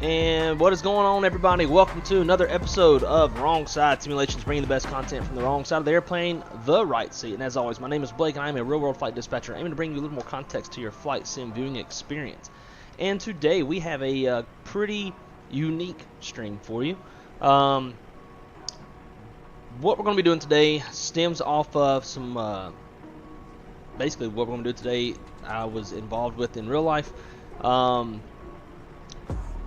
And what is going on, everybody? Welcome to another episode of Wrong Side Simulations, bringing the best content from the wrong side of the airplane, the right seat. And as always, my name is Blake, and I am a real-world flight dispatcher aiming to bring you a little more context to your flight sim viewing experience. And today we have a pretty unique stream for you. What we're going to be doing today stems off of some, basically what we're going to do today I was involved with in real life.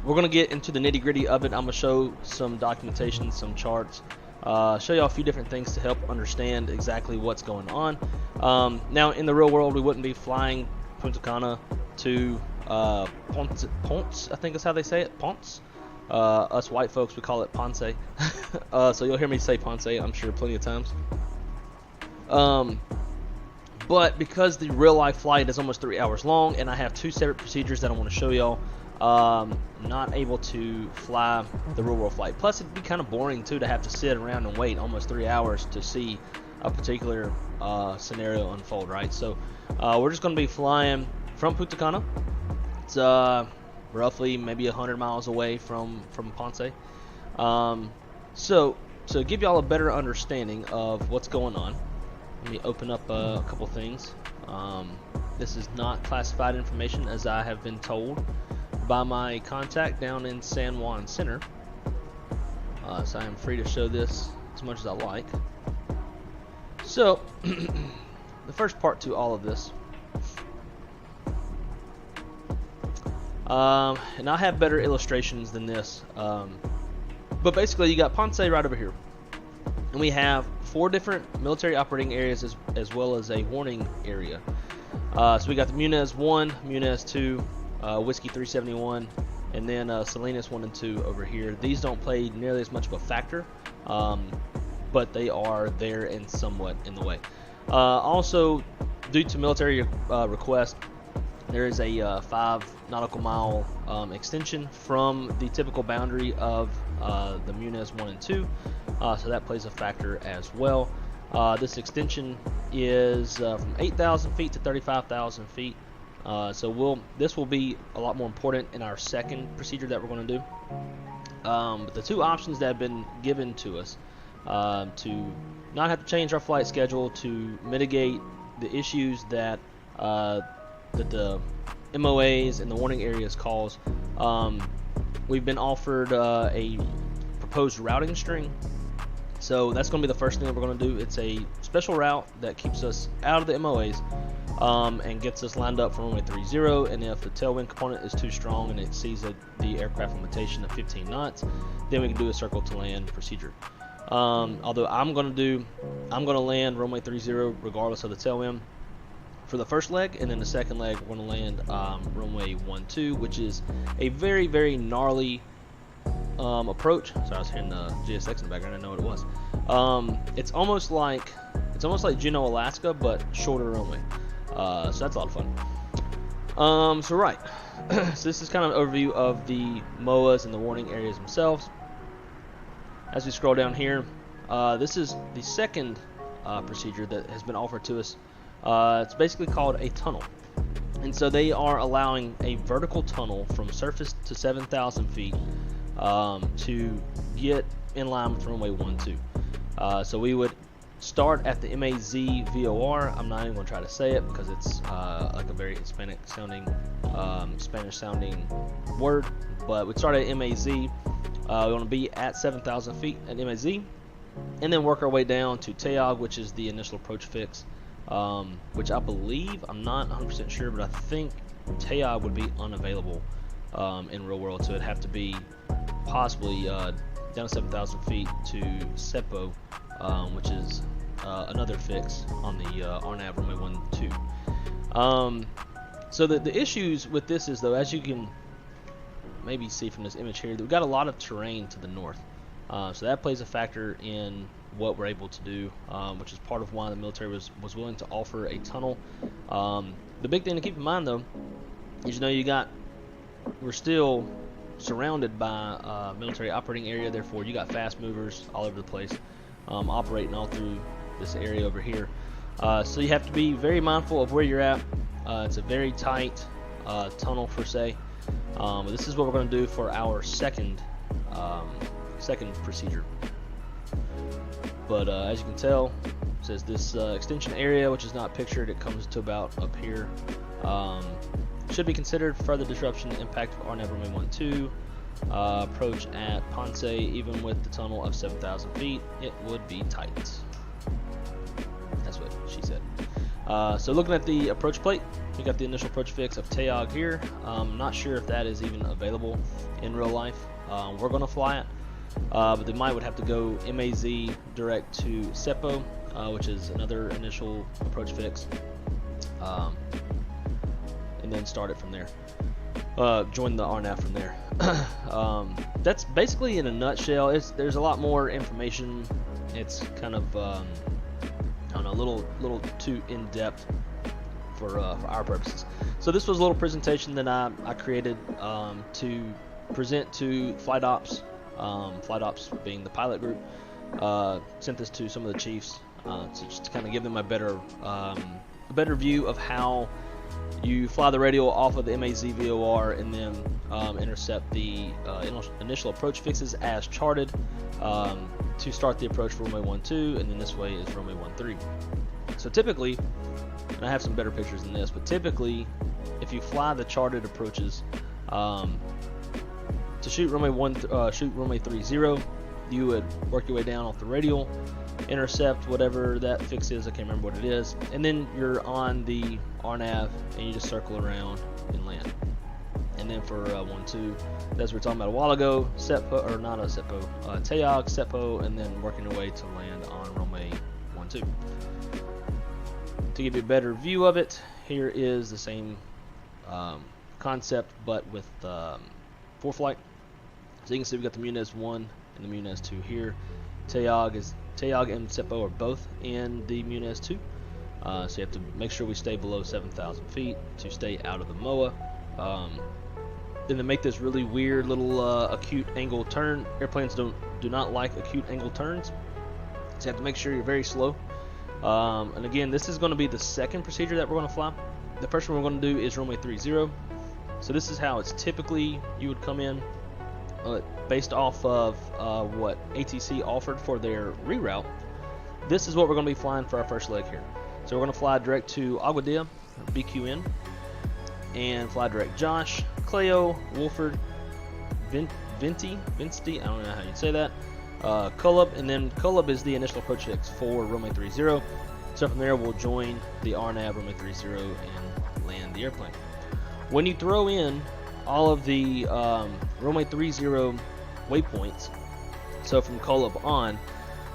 We're going to get into the nitty-gritty of it. I'm going to show some documentation, some charts, show you a few different things to help understand exactly what's going on. Now, in the real world, we wouldn't be flying Punta Cana to Ponce, I think is how they say it, Ponce. Us white folks, we call it Ponce. So you'll hear me say Ponce, I'm sure, plenty of times. But because the real-life flight is almost 3 hours long, and I have two separate procedures that I want to show y'all, not able to fly the real-world flight. Plus, it'd be kind of boring, too, to have to sit around and wait almost 3 hours to see a particular scenario unfold, right? So, we're just going to be flying from Punta Cana. It's roughly maybe 100 miles away from Ponce. So to give y'all a better understanding of what's going on, let me open up a couple things. This is not classified information, as I have been told by my contact down in San Juan Center. So I am free to show this as much as I like. So, the first part to all of this, and I have better illustrations than this, but basically you got Ponce right over here, and we have 4 different military operating areas as well as a warning area. So we got the Muniz 1, Muniz 2, Whiskey 371, and then Salinas 1 and 2 over here. These don't play nearly as much of a factor, but they are there and somewhat in the way. Also, due to military request, there is a 5 nautical mile extension from the typical boundary of the Muniz 1 and 2, so that plays a factor as well. This extension is from 8,000 feet to 35,000 feet. So this will be a lot more important in our second procedure that we're going to do. But the two options that have been given to us to not have to change our flight schedule, to mitigate the issues that the MOAs and the warning areas cause, we've been offered a proposed routing string. So that's going to be the first thing that we're going to do. It's a special route that keeps us out of the MOAs and gets us lined up for runway 30. And if the tailwind component is too strong and it sees the aircraft limitation of 15 knots, then we can do a circle to land procedure. Although I'm going to land runway 30 regardless of the tailwind for the first leg, and then the second leg we're going to land runway 12, which is a very, very gnarly approach. So I was hearing the GSX in the background. I know what it was. It's almost like Juneau, Alaska, but shorter runway. So that's a lot of fun. So right, so this is kind of an overview of the MOAs and the warning areas themselves. As we scroll down here, this is the second procedure that has been offered to us. It's basically called a tunnel, and so they are allowing a vertical tunnel from surface to 7,000 feet to get in line with runway 12. So we would start at the MAZ VOR. I'm not even going to try to say it because it's like a very Spanish sounding word, but we'd start at MAZ. We want to be at 7,000 feet at MAZ, and then work our way down to TAYOG, which is the initial approach fix, which I believe, I'm not 100% sure, but I think TAYOG would be unavailable in real world, so it'd have to be possibly down to 7,000 feet to SEPO, which is another fix on the RNAV runway 12. So the issues with this is, though, as you can maybe see from this image here, we've got a lot of terrain to the north. So that plays a factor in what we're able to do, which is part of why the military was willing to offer a tunnel. The big thing to keep in mind, though, is we're still surrounded by military operating area. Therefore, you got fast movers all over the place, operating all through this area over here. So you have to be very mindful of where you're at. It's a very tight tunnel per se. This is what we're going to do for our second procedure. But as you can tell, it says this extension area, which is not pictured, it comes to about up here. Should be considered further disruption to impact of RNAV runway 12. Approach at Ponce, even with the tunnel of 7,000 feet, it would be tight. That's what she said. So looking at the approach plate, we got the initial approach fix of TAYOG here. Not sure if that is even available in real life. We're going to fly it, but they might would have to go MAZ direct to SEPO, which is another initial approach fix, and then start it from there. Join the RNAV from there. That's basically in a nutshell. There's a lot more information. It's kind of I don't know, a little too in depth for our purposes. So this was a little presentation that I created to present to flight ops. Flight ops being the pilot group. Sent this to some of the chiefs to just kind of give them a better view of how you fly the radial off of the MAZ VOR and then intercept the initial approach fixes as charted to start the approach for runway 12, and then this way is runway 13. So typically, and I have some better pictures than this, but typically if you fly the charted approaches to shoot runway 30, you would work your way down off the radial, intercept whatever that fix is, I can't remember what it is, and then you're on the RNAV and you just circle around and land. And then for 1-2, as we were talking about a while ago, SEPO, or not a SEPO, TAYOG, SEPO, and then working your way to land on runway 12. To give you a better view of it, here is the same concept but with FliGHT. So you can see we've got the Munez 1 and the Munez 2 here. TAYOG and SEPO are both in the Munez 2. So you have to make sure we stay below 7,000 feet to stay out of the MOA. Then to make this really weird little acute angle turn, airplanes do not like acute angle turns, so you have to make sure you're very slow. And again, this is going to be the second procedure that we're going to fly. The first one we're going to do is runway 30. So this is how it's typically you would come in, based off of what ATC offered for their reroute. This is what we're going to be flying for our first leg here. So we're going to fly direct to Aguadilla, BQN, and fly direct JOSHE, CLAYO, Wolford, Venti, I don't know how you'd say that, CULEB, and then CULEB is the initial approach fix for runway 30. So from there we'll join the RNAV runway 30 and land the airplane. When you throw in all of the runway 30 waypoints, so from CULEB on,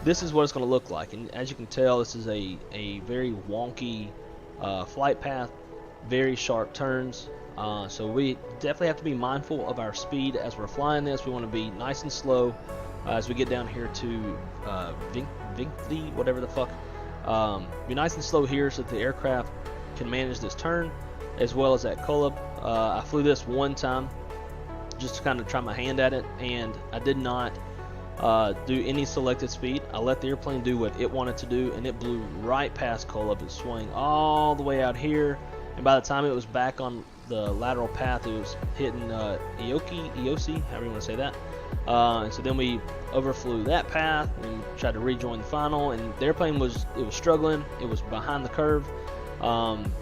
this is what it's going to look like. And as you can tell, this is a very wonky flight path, very sharp turns. So we definitely have to be mindful of our speed as we're flying this. We want to be nice and slow as we get down here to Vinkli, whatever the fuck. Be nice and slow here so that the aircraft can manage this turn, as well as at CULEB. I flew this one time just to kind of try my hand at it, and I did not do any selected speed. I let the airplane do what it wanted to do, and it blew right past CULEB. It swung all the way out here, and by the time it was back on the lateral path, it was hitting Eosi, however you want to say that. And so then we overflew that path and tried to rejoin the final, and the airplane was struggling. It was behind the curve.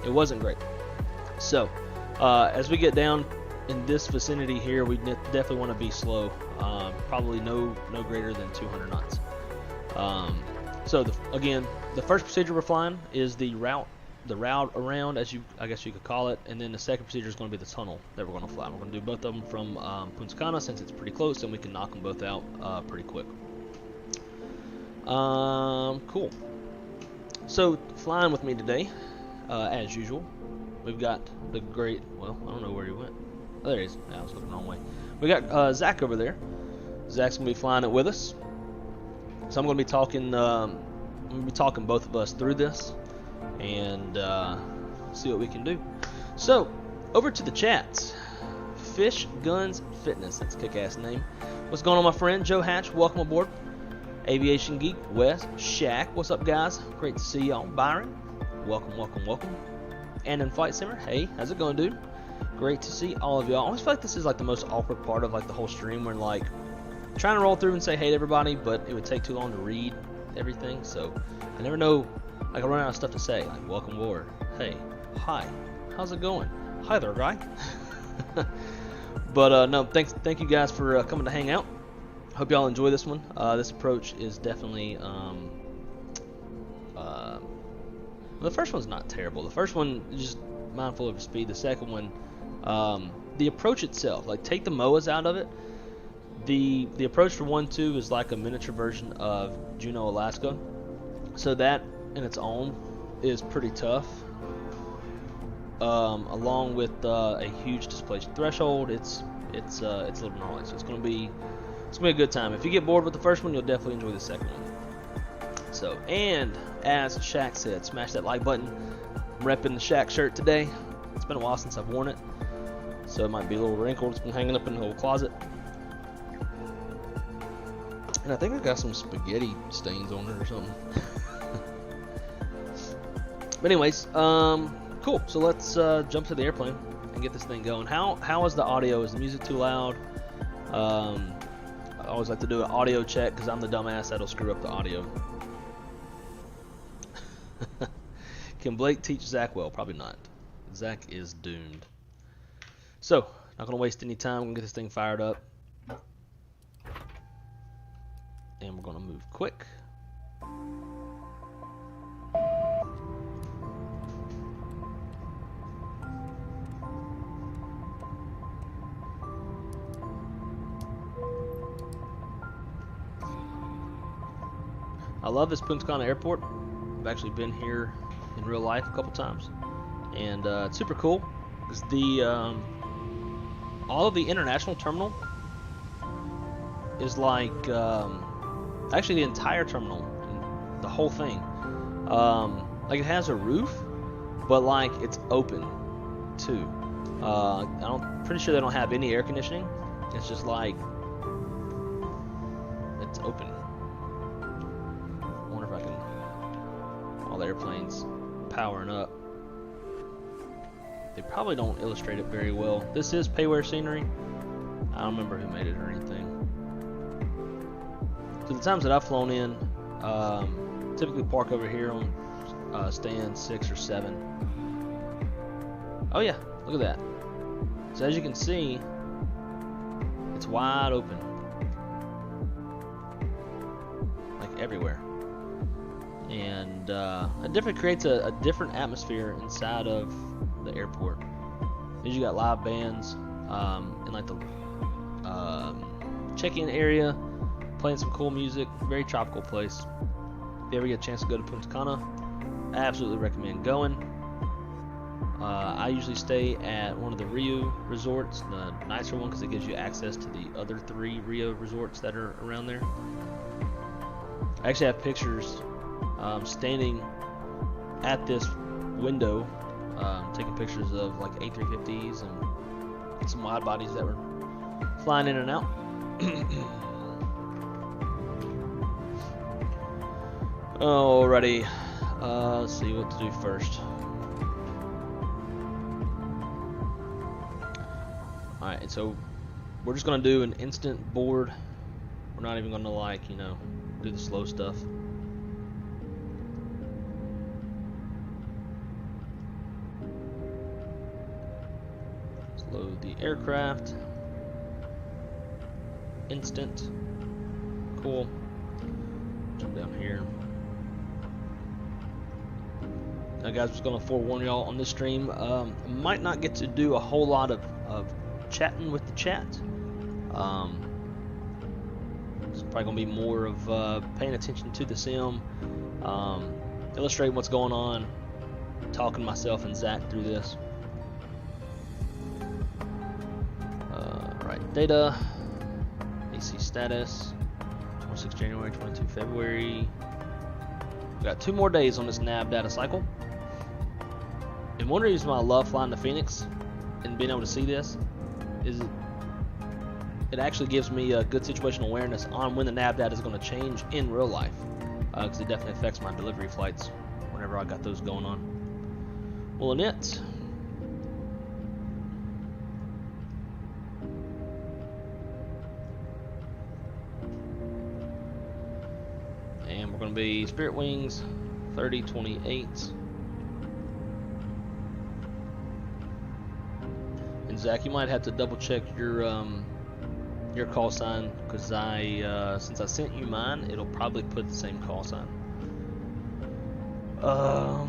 It wasn't great. So as we get down in this vicinity here, we definitely want to be slow, probably no greater than 200 knots. So again, the first procedure we're flying is the route around, I guess you could call it, and then the second procedure is going to be the tunnel that we're going to fly. We're going to do both of them from Punta Cana, since it's pretty close, and we can knock them both out pretty quick. Cool. So flying with me today, as usual, we've got the great, well, I don't know where he went. Oh, there he is. I was looking the wrong way. We got ZACK over there. ZACK's going to be flying it with us. So I'm going to be talking, both of us through this and see what we can do. So over to the chats. Fish Guns Fitness, that's a kick-ass name. What's going on, my friend? Joe Hatch, welcome aboard. Aviation Geek, Wes, Shaq, what's up, guys? Great to see y'all. Byron, welcome. And in Flight Simmer, hey, how's it going, dude? Great to see all of y'all. I always feel like this is like the most awkward part of like the whole stream, where like trying to roll through and say hey to everybody, but it would take too long to read everything. So I never know. Like I run out of stuff to say. Like welcome aboard. Hey, hi, how's it going? Hi there, guy. But no, thank you guys for coming to hang out. Hope y'all enjoy this one. This approach is definitely the first one's not terrible. The first one is just mindful of your speed. The second one, the approach itself, like take the MOAs out of it. The approach for 1.2 is like a miniature version of Juneau, Alaska. So that in its own is pretty tough. Along with a huge displacement threshold, it's a little gnarly. So it's gonna be a good time. If you get bored with the first one, you'll definitely enjoy the second one. So, and as Shaq said, smash that like button. I'm repping the Shaq shirt today. It's been a while since I've worn it, so it might be a little wrinkled. It's been hanging up in the little closet. And I think I got some spaghetti stains on it or something. But anyways, cool. So let's jump to the airplane and get this thing going. How is the audio? Is the music too loud? I always like to do an audio check because I'm the dumbass that'll screw up the audio. Can Blake teach Zach well? Probably not. Zach is doomed. So, not going to waste any time. We're going to get this thing fired up. And we're going to move quick. I love this Punta Cana airport. I've actually been here in real life a couple times, and it's super cool because all of the international terminal is like actually the entire terminal, the whole thing. Like it has a roof, but like it's open too. I'm pretty sure they don't have any air conditioning. It's just like it's open. The airplanes powering up. They probably don't illustrate it very well. This is payware scenery. I don't remember who made it or anything. So the times that I've flown in, typically park over here on stand 6 or 7. Oh yeah, look at that. So as you can see, it's wide open, like everywhere. And it definitely creates a different atmosphere inside of the airport. As you got live bands in like the check-in area, playing some cool music. Very tropical place. If you ever get a chance to go to Punta Cana, I absolutely recommend going. I usually stay at one of the Rio resorts, the nicer one, because it gives you access to the other 3 Rio resorts that are around there. I actually have pictures standing at this window, taking pictures of like A350s and some wide bodies that were flying in and out. Alrighty, let's see what to do first. Alright, so we're just gonna do an instant board. We're not even gonna like, do the slow stuff. Load the aircraft. Instant. Cool. Jump down here. Now guys, just gonna forewarn y'all on this stream, might not get to do a whole lot of chatting with the chat. It's probably gonna be more of paying attention to the sim, illustrating what's going on, talking myself and Zach through this. Right, data, AC status, 26 January, 22 February. We've got 2 more days on this NAV data cycle. And one reason why I love flying the Fenix and being able to see this is it actually gives me a good situational awareness on when the NAV data is going to change in real life, because it definitely affects my delivery flights whenever I got those going on. Well, in it, We're going to be Spirit Wings 3028. And Zach, you might have to double check your call sign, because since I sent you mine, it'll probably put the same call sign.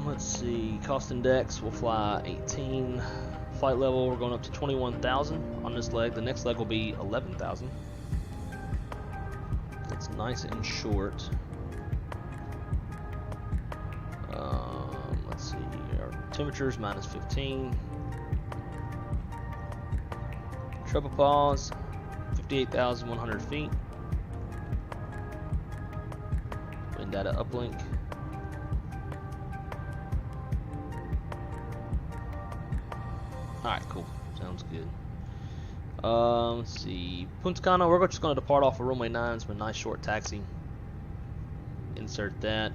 Let's see. Cost index will fly 18. Flight level, we're going up to 21,000 on this leg. The next leg will be 11,000. It's nice and short. Let's see. Our temperatures -15. Triple pause, 58,100 feet. Wind data uplink. Alright, cool. Sounds good. Let's see. Punta Cana, we're just going to depart off of runway 9. It's been a nice short taxi. Insert that.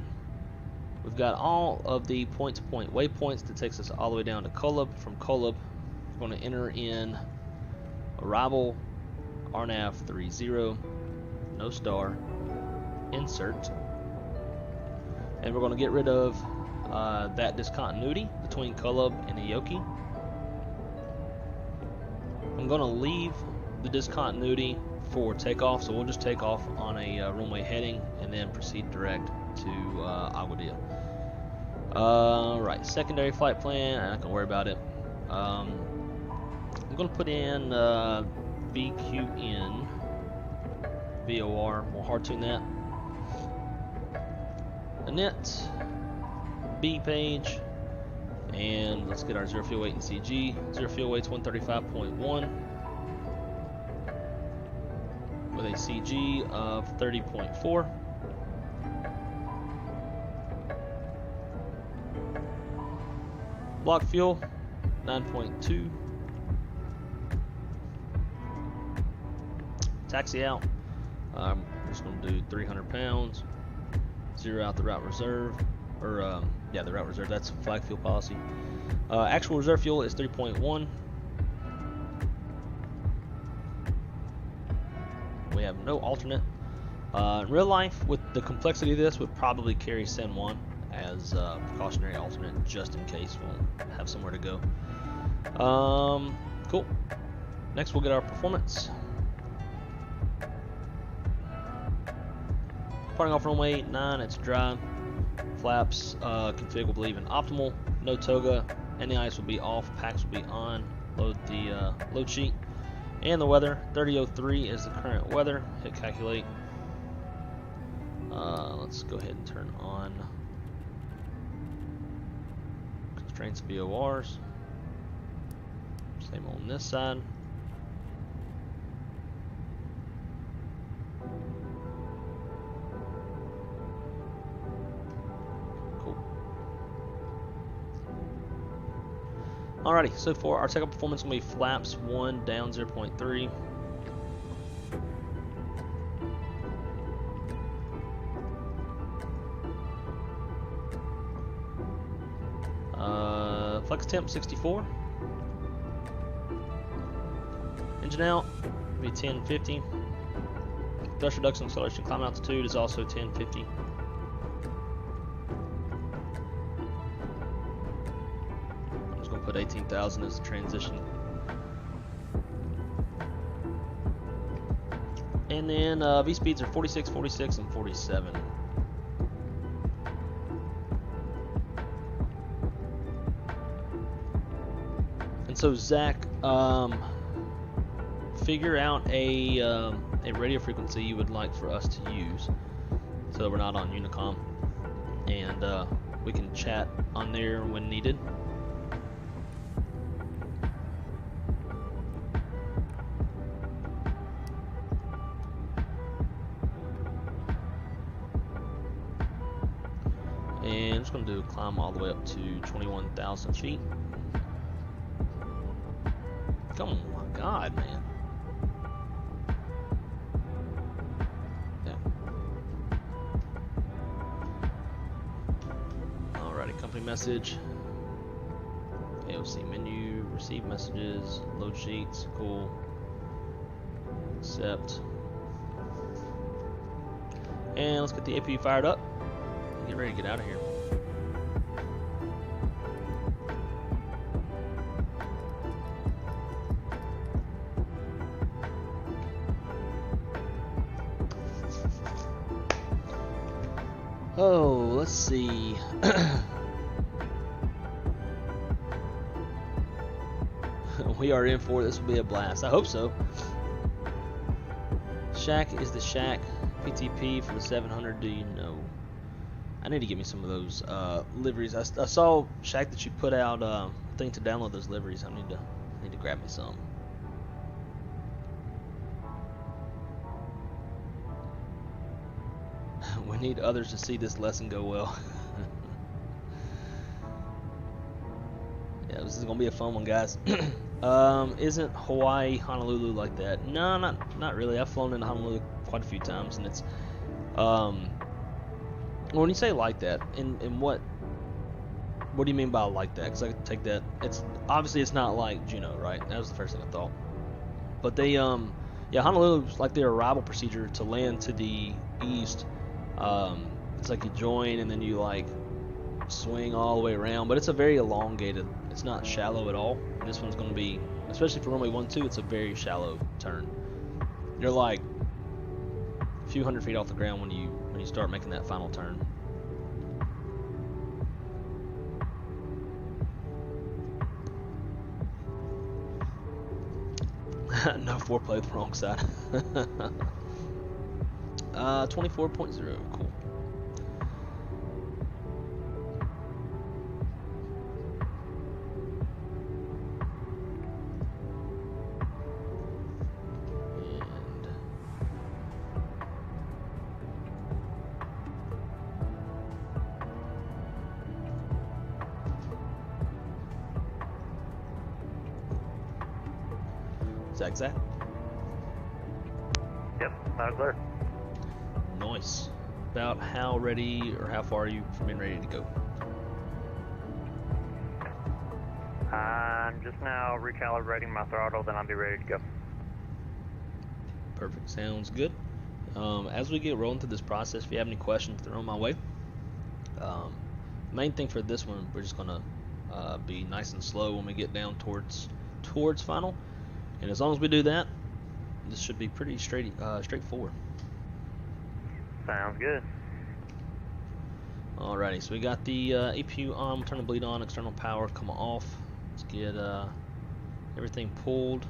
We've got all of the point-to-point waypoints that takes us all the way down to CULEB. From CULEB, we're going to enter in arrival, RNAV 30, no star, insert. And we're going to get rid of that discontinuity between CULEB and Aoki. I'm going to leave the discontinuity for takeoff, so we'll just take off on a runway heading and then proceed direct to Aguadilla. Right, secondary flight plan, I'm not going to worry about it. I'm going to put in VQN VOR, we'll hard tune that. Init, B page, and let's get our zero fuel weight in CG. Zero fuel weight's 135.1 with a CG of 30.4. Block fuel 9.2. Taxi out. I'm just going to do 300 pounds. Zero out the route reserve. Or, yeah, the route reserve. That's flag fuel policy. Actual reserve fuel is 3.1. We have no alternate. In real life, with the complexity of this, would probably carry Sen 1 as a precautionary alternate, just in case we'll have somewhere to go. Cool. Next, we'll get our performance. Departing off runway 9, it's dry. Flaps configurable even optimal. No toga. Any ice will be off. Packs will be on. Load the load sheet. And the weather. 3003 is the current weather. Hit calculate. Let's go ahead and turn on constraints VORs. Same on this side. Alrighty, so for our takeoff performance, it's going to be flaps 1 down 0.3. Flex temp 64. Engine out, will be 1050. Thrust reduction acceleration climb altitude is also 1050. Put 18,000 as the transition. And then V speeds are 46, 46, and 47. And so Zach, figure out a radio frequency you would like for us to use, so we're not on Unicom, and we can chat on there when needed. And I'm just going to do a climb all the way up to 21,000 feet. Come on, my God, man. Yeah. Alrighty, company message. AOC menu, receive messages, load sheets, cool. Accept. And let's get the APU fired up. get ready to get out of here. Oh, let's see. We are in for it. This will be a blast. I hope so. Shack is the Shack PTP for the 700. Do you know? I need to get me some of those liveries. I saw Shack that you put out a thing to download those liveries. I need to grab me some. We need others to see this lesson go well. Yeah, this is gonna be a fun one, guys. Isn't Hawaii, Honolulu like that? No, not really. I've flown into Honolulu quite a few times, and it's when you say like that, in what do you mean by like that? Because I could take that. It's obviously it's not like Juneau, right? That was the first thing I thought. But they yeah, Honolulu's like their arrival procedure to land to the east. It's like you join and then you like swing all the way around, but it's a very elongated. It's not shallow at all. And this one's going to be, especially for runway 12, it's a very shallow turn. You're like a few hundred feet off the ground when you start making that final turn. No foreplay with the wrong side. 24.0, cool. Zach? Yep, loud and clear. Nice. About how ready or how far are you from being ready to go? I'm just now recalibrating my throttle, then I'll be ready to go. Perfect. Sounds good. As we get rolling through this process, if you have any questions, throw them my way. Main thing for this one, we're just gonna be nice and slow when we get down towards final, and as long as we do that, this should be pretty straightforward. Sounds good. Alrighty, so we got the APU on, turn the bleed on, external power come off. Let's get everything pulled.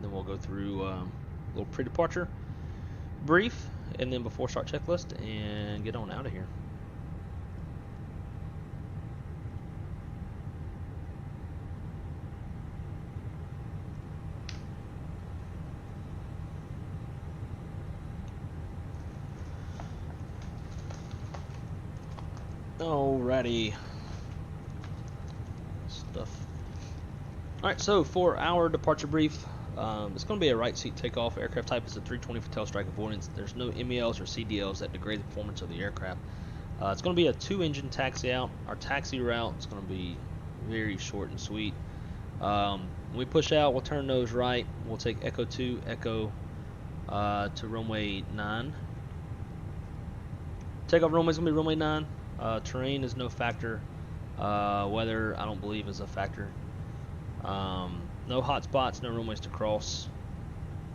Then we'll go through a little pre-departure brief, and then before start checklist, and get on out of here. Alrighty. Stuff. Alright, so for our departure brief, it's going to be a right seat takeoff. Aircraft type is a 320 for tail strike avoidance. There's no MELs or CDLs that degrade the performance of the aircraft. It's going to be a 2-engine taxi out. Our taxi route is going to be very short and sweet. When we push out, we'll turn nose right. We'll take Echo 2, Echo to runway 9. Takeoff runway is going to be runway 9. Terrain is no factor. Weather, I don't believe, is a factor. No hot spots, no runways to cross.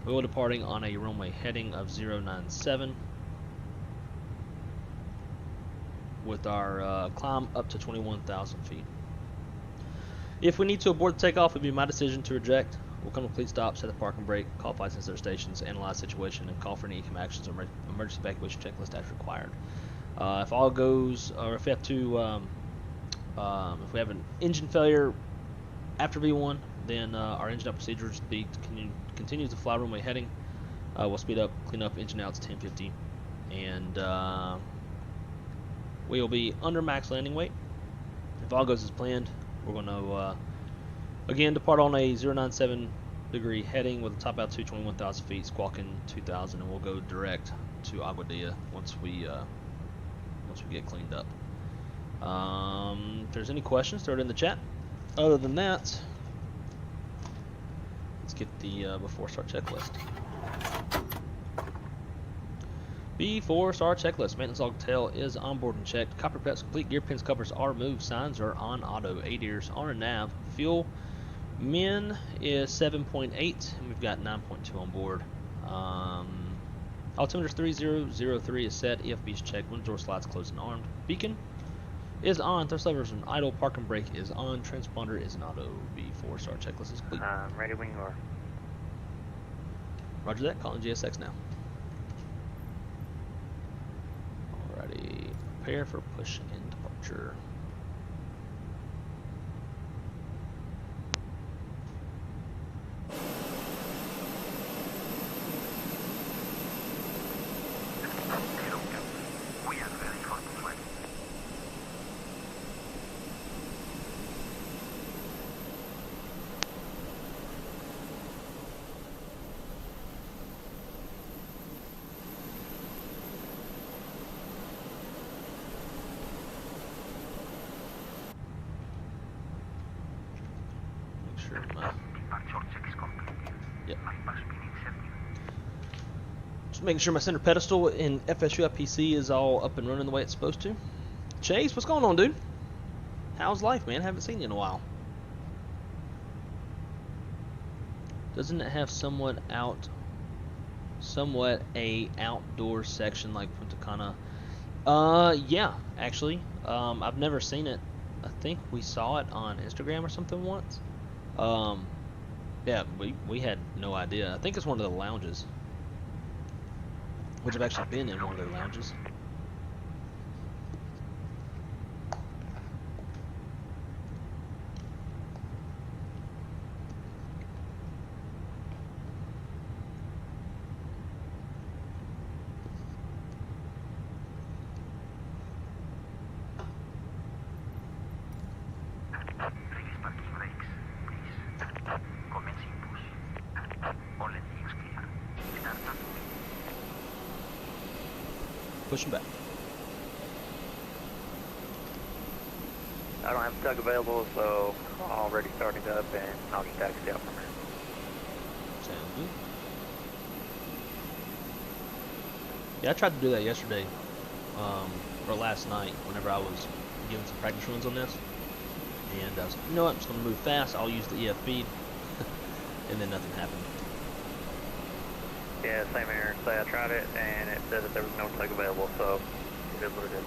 We will departing on a runway heading of 097 with our climb up to 21,000 feet. If we need to abort the takeoff, it would be my decision to reject. We'll come to complete stop, set the parking brake, call flight sensor stations, analyze situation, and call for any ECM actions or emergency evacuation checklist as required. If all goes, or if we have to, if we have an engine failure after V1, then our engine out procedures continues to fly runway heading. We'll speed up, clean up engine outs 1050, and we will be under max landing weight. If all goes as planned, we're going to again depart on a 097 degree heading with a top altitude 21,000 feet, squawking 2,000, and we'll go direct to Aguadilla once we get cleaned up. If there's any questions, throw it in the chat. Other than that, let's get the before start checklist. B4 checklist. Maintenance log tail is on board and checked. Copper pets complete. Gear pins covers are removed. Signs are on auto. ADIRS RNAV. Fuel min is 7.8 and we've got 9.2 on board. Altimeter 3003 is set. EFB is checked. Window door slides closed and armed. Beacon is on. Thrust levers and idle. Park and brake is on. Transponder is an auto. B4 checklist is complete. Ready when you are. Roger that. Calling GSX now. Alrighty. Prepare for push and departure. Just making sure my center pedestal in FSU IPC is all up and running the way it's supposed to. Chase, what's going on, dude? How's life, man? Haven't seen you in a while. Doesn't it have somewhat a outdoor section like Punta Cana? Yeah, actually. I've never seen it. I think we saw it on Instagram or something once. Yeah, we had no idea. I think it's one of the lounges. Which I've actually been in one of their lounges. Pushing back. I don't have a tug available, so already starting up, and I'll just taxi out from here. Sounds good. Yeah, I tried to do that yesterday, or last night, whenever I was giving some practice runs on this. And I was like, you know what, I'm just going to move fast, I'll use the EF feed. And then nothing happened. Yeah, same here. Say I tried it, and it said that there was no tug available, so it is what it is.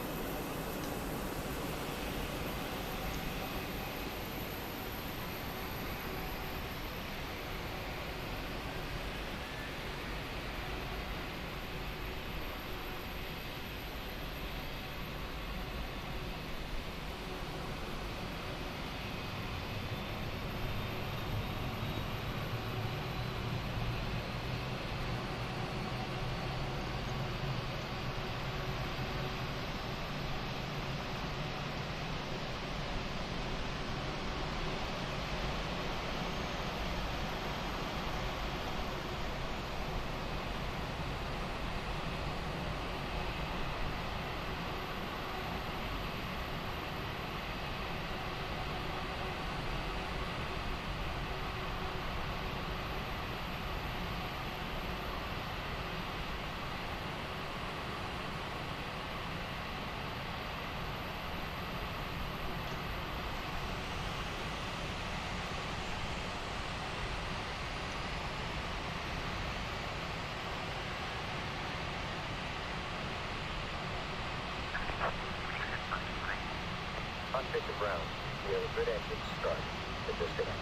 Take the ground. We have a good engine start. The disconnect.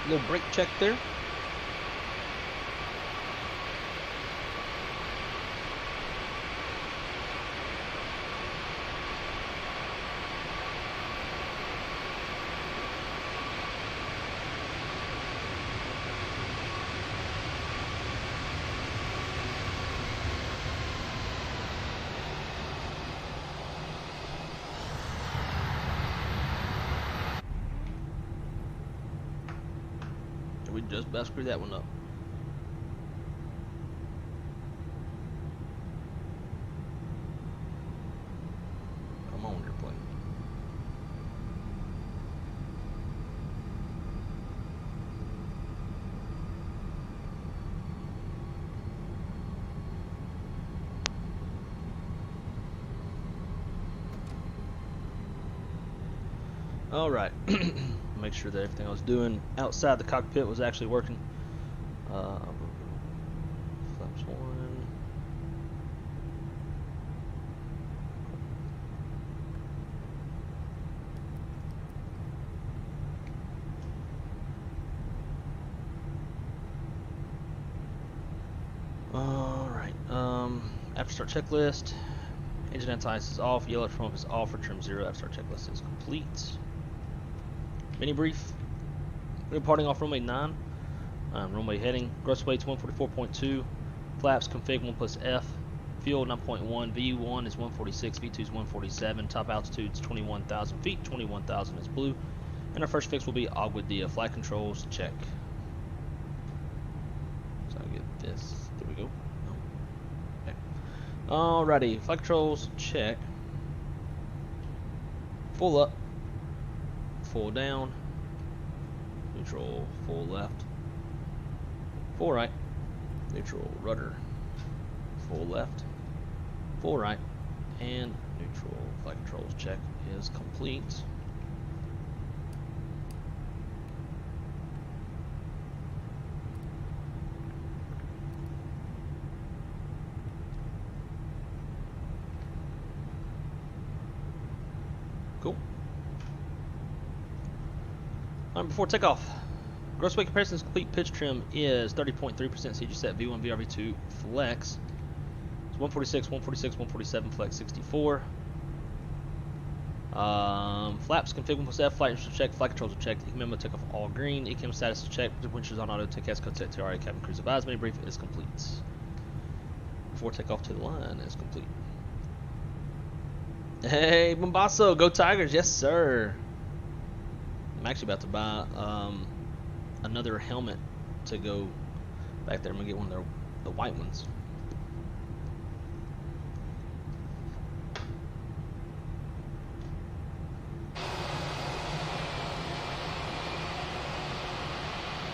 Little brake check there. We just about screwed that one up. Come on, airplane. All right. Make sure that everything I was doing outside the cockpit was actually working. Flaps 1. All right. After start checklist. Engine anti-ice is off. Yellow trump is off for trim 0. After start checklist is complete. Mini brief. We're departing off runway 9. Runway heading. Gross weight's 144.2. Flaps config 1 plus F. Fuel 9.1. V1 is 146. V2 is 147. Top altitude's 21,000 feet. 21,000 is blue. And our first fix will be Aguadilla. Flight controls check. So I get this. There we go. Okay. Alrighty. Flight controls check. Full up. Full down, neutral, full left, full right, neutral, rudder, full left, full right, and neutral. Flight controls check is complete. Cool. Before takeoff, gross weight comparison is complete. Pitch trim is 30.3%. CG set V1 VRV2 flex. It's 146, 146, 147 flex 64. Flaps config 1 plus F. Flight instructions check. Flight controls are checked. Memo takeoff all green. ECAM status is checked. Winches on auto. TCAS code set to RA. Cabin cruise advised. Mini brief is complete. Before takeoff to the line is complete. Hey, Bombasso, go Tigers! Yes, sir. I'm actually about to buy another helmet to go back there. I'm gonna get one of the white ones.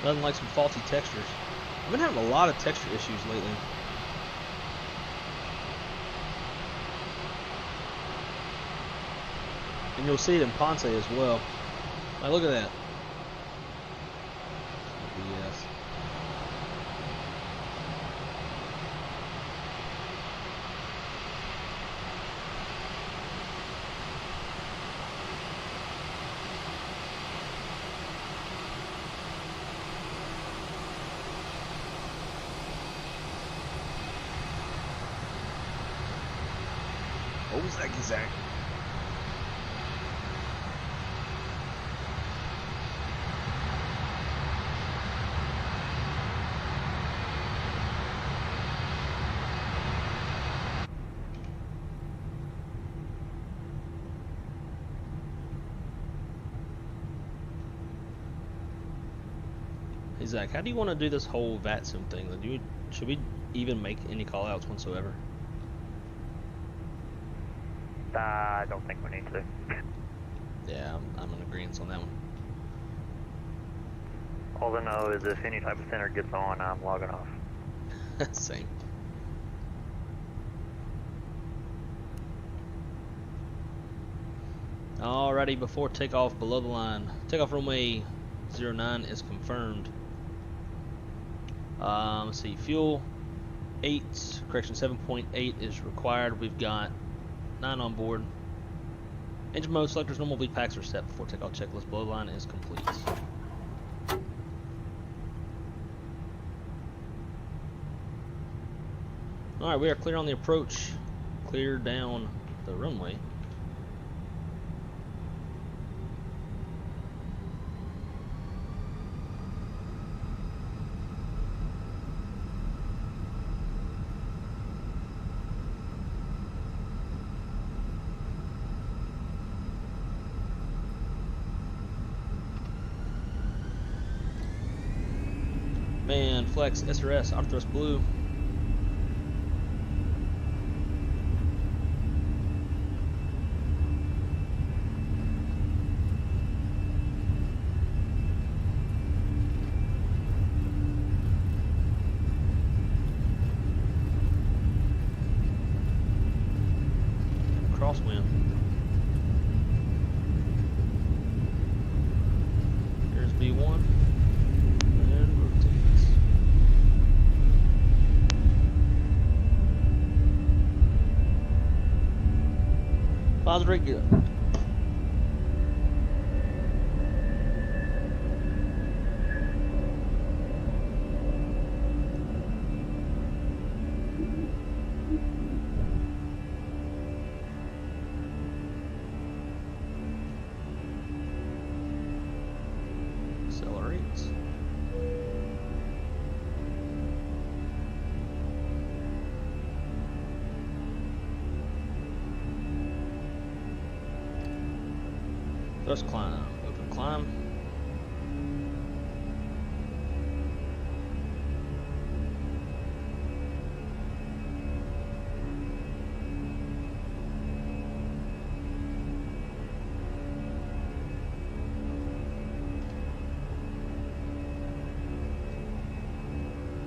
Nothing like some faulty textures. I've been having a lot of texture issues lately. And you'll see it in Ponce as well. Like, look at that. BS. What was that, Zach? Hey Zach, how do you want to do this whole VATSIM thing? Should we even make any callouts whatsoever? I don't think we need to. Yeah, I'm in agreement on that one. All I know is if any type of center gets on, I'm logging off. Same. Alrighty, before takeoff below the line. Takeoff runway 09 is confirmed. Let's see, fuel 7.8 is required. We've got 9 on board. Engine mode selectors, normal bleed packs are set before takeoff. Checklist below the line is complete. Alright, we are clear on the approach. Clear down the runway. Man, flex, SRS, outer thrust blue. Crosswind. Here's B1. And rotates. Pause rate good. Accelerates. Thrust climb, open climb.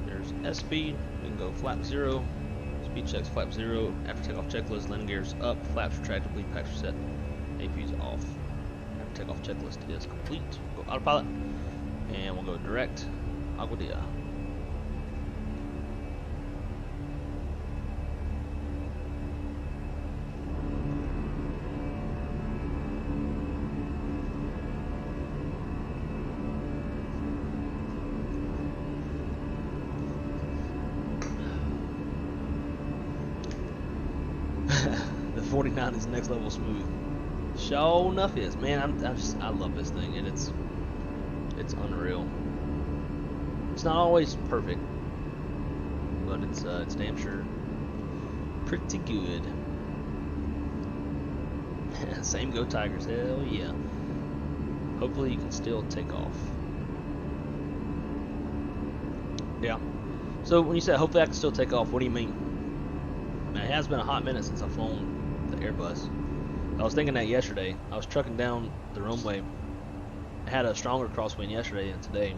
There's S speed, we can go flap 0. Speed checks flap 0. After takeoff checklist, landing gears up, flaps retractably, packs reset, AP's off. Takeoff checklist is complete. Go autopilot, and we'll go direct Aguadilla. The 49 is next level smooth. Sure enough is, man. I love this thing, and it's unreal. It's not always perfect, but it's damn sure pretty good. Same go Tigers, hell yeah. Hopefully you can still take off. Yeah. So when you say hopefully I can still take off, what do you mean? Man, it has been a hot minute since I've flown the Airbus. I was thinking that yesterday. I was trucking down the runway. I had a stronger crosswind yesterday and today,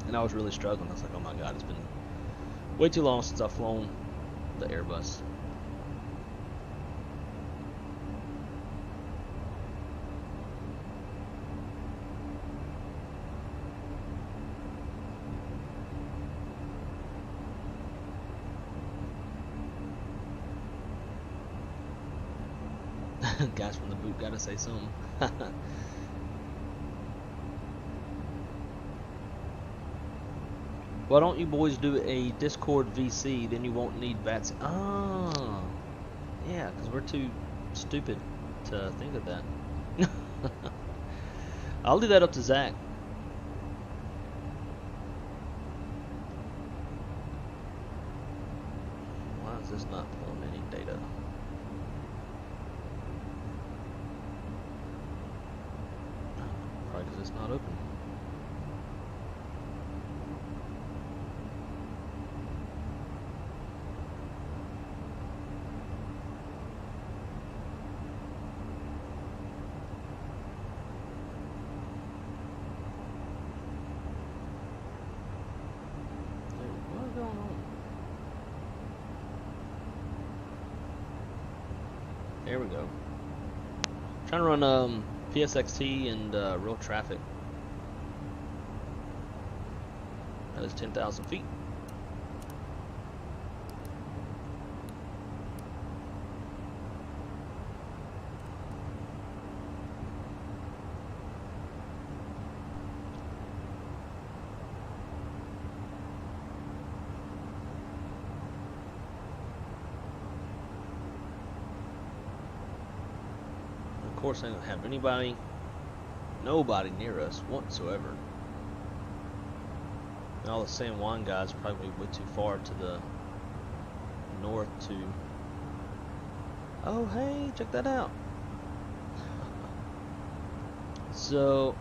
and I was really struggling. I was like, oh my god, it's been way too long since I've flown the Airbus. Guys from the boot gotta say something. Why don't you boys do a Discord VC, then you won't need VATS? Oh, yeah, because we're too stupid to think of that. I'll leave that up to Zach. Why is this not pulling any data? Probably because it's not open. What's going on? There we go. Trying to run PSXT and real traffic. That is 10,000 feet. course, I don't have nobody near us whatsoever. And all the San Juan guys are probably way too far to the north to. Oh, hey, check that out. So,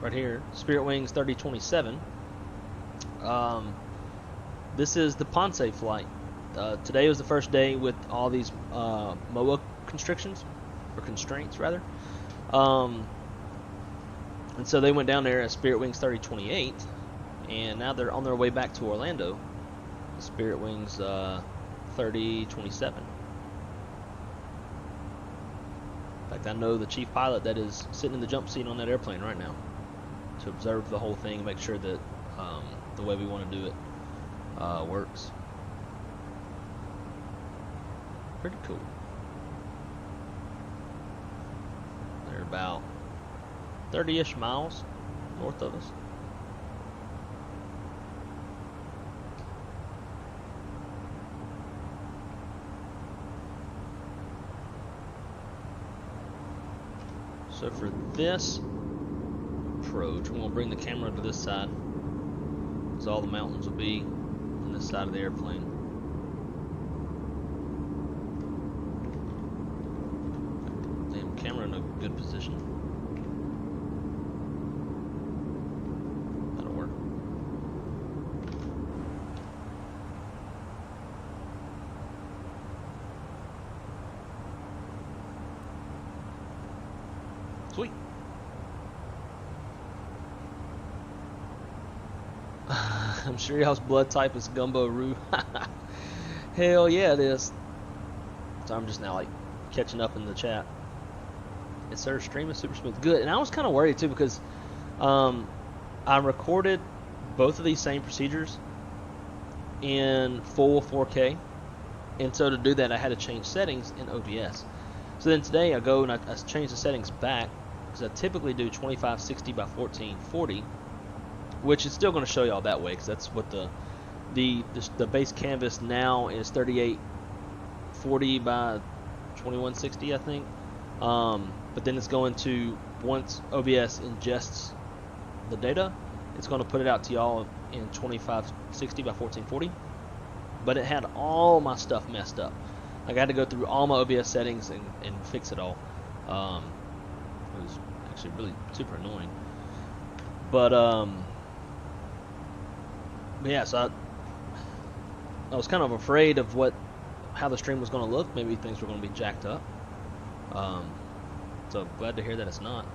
right here, Spirit Wings 3027. This is the Ponce flight. Today was the first day with all these MOA constrictions, or constraints rather. And so they went down there at Spirit Wings 3028, and now they're on their way back to Orlando. Spirit Wings 3027. In fact, I know the chief pilot that is sitting in the jump seat on that airplane right now to observe the whole thing and make sure that the way we want to do it works. Pretty cool. They're about 30-ish miles north of us. So for this approach, we're going to bring the camera to this side, because all the mountains will be on this side of the airplane. Damn, camera in a good position. That'll work. Sweet. I'm sure y'all's blood type is Gumbo Roo. Hell yeah, it is. So I'm just now like catching up in the chat. Yes, sir. Stream is super smooth. Good. And I was kind of worried too because I recorded both of these same procedures in full 4K, and so to do that I had to change settings in OBS. So then today I go and I change the settings back, because I typically do 2560 by 1440, which is still going to show y'all that way, because that's what the base canvas now is 3840 by 2160, I think. But then it's going to, once OBS ingests the data, it's going to put it out to y'all in 2560 by 1440. But it had all my stuff messed up. Like I had to go through all my OBS settings and fix it all. It was actually really super annoying. But yeah, so I was kind of afraid of how the stream was going to look. Maybe things were going to be jacked up. So glad to hear that it's not.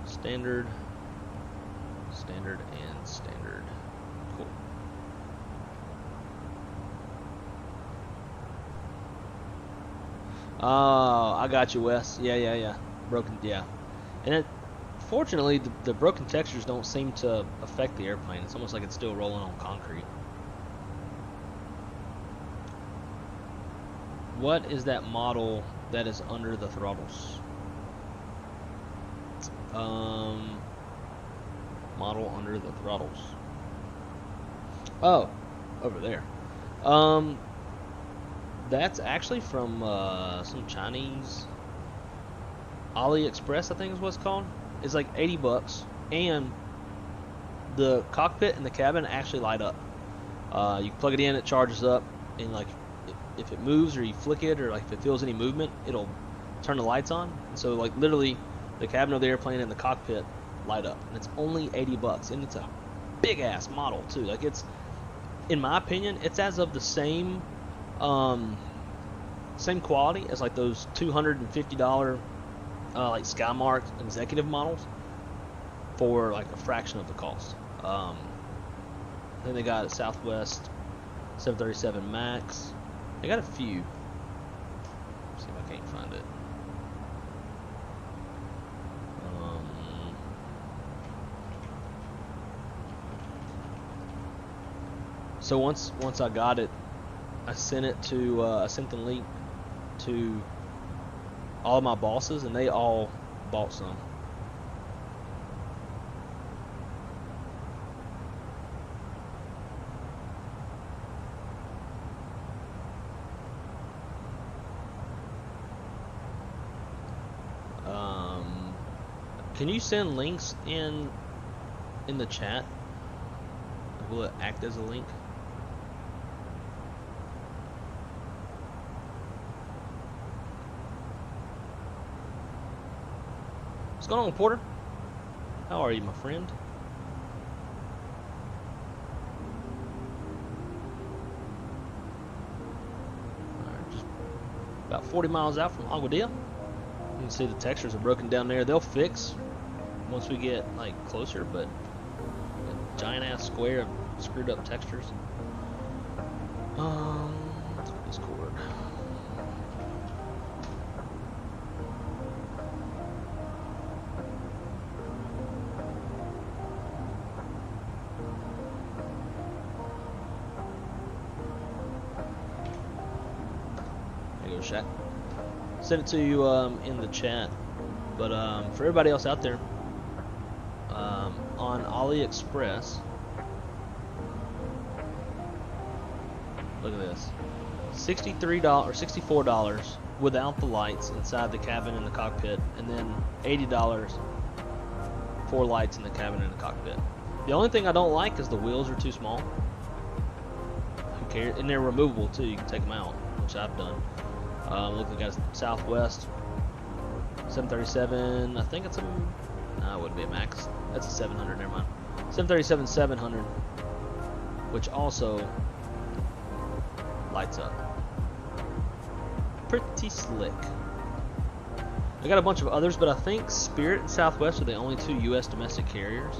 Standard, standard, and standard. Cool. Oh, I got you, Wes. Yeah. Broken, yeah. And fortunately, the broken textures don't seem to affect the airplane. It's almost like it's still rolling on concrete. What is that model that is under the throttles? Model under the throttles. Oh, over there. That's actually from some Chinese AliExpress, I think is what it's called. It's like 80 bucks, and the cockpit and the cabin actually light up. You plug it in, it charges up, and like if it moves or you flick it, or like if it feels any movement, it'll turn the lights on. And so like literally the cabin of the airplane and the cockpit light up, and it's only 80 bucks, and it's a big ass model too. Like it's, in my opinion, it's as of the same same quality as like those $250 like Skymark executive models for like a fraction of the cost. Then they got a Southwest 737 Max. They got a few. Let's see if I can't find it. So once I got it, I sent it to I sent the link to all of my bosses, and they all bought some. Can you send links in the chat? Will it act as a link? What's going on, Porter? How are you, my friend? Alright, just about 40 miles out from Aguadilla. You can see the textures are broken down there. They'll fix once we get like closer, but a giant ass square of screwed up textures. Discord. There you go, Shaq. Send it to you in the chat. But for everybody else out there, on AliExpress, look at this: $63 or $64 without the lights inside the cabin and the cockpit, and then $80 for lights in the cabin and the cockpit. The only thing I don't like is the wheels are too small. Who cares? And they're removable too. You can take them out, which I've done. Look, we got a Southwest 737. I think it's a. No, it wouldn't be a Max. That's a 700. Never mind. 737-700, which also lights up. Pretty slick. I got a bunch of others, but I think Spirit and Southwest are the only two U.S. domestic carriers.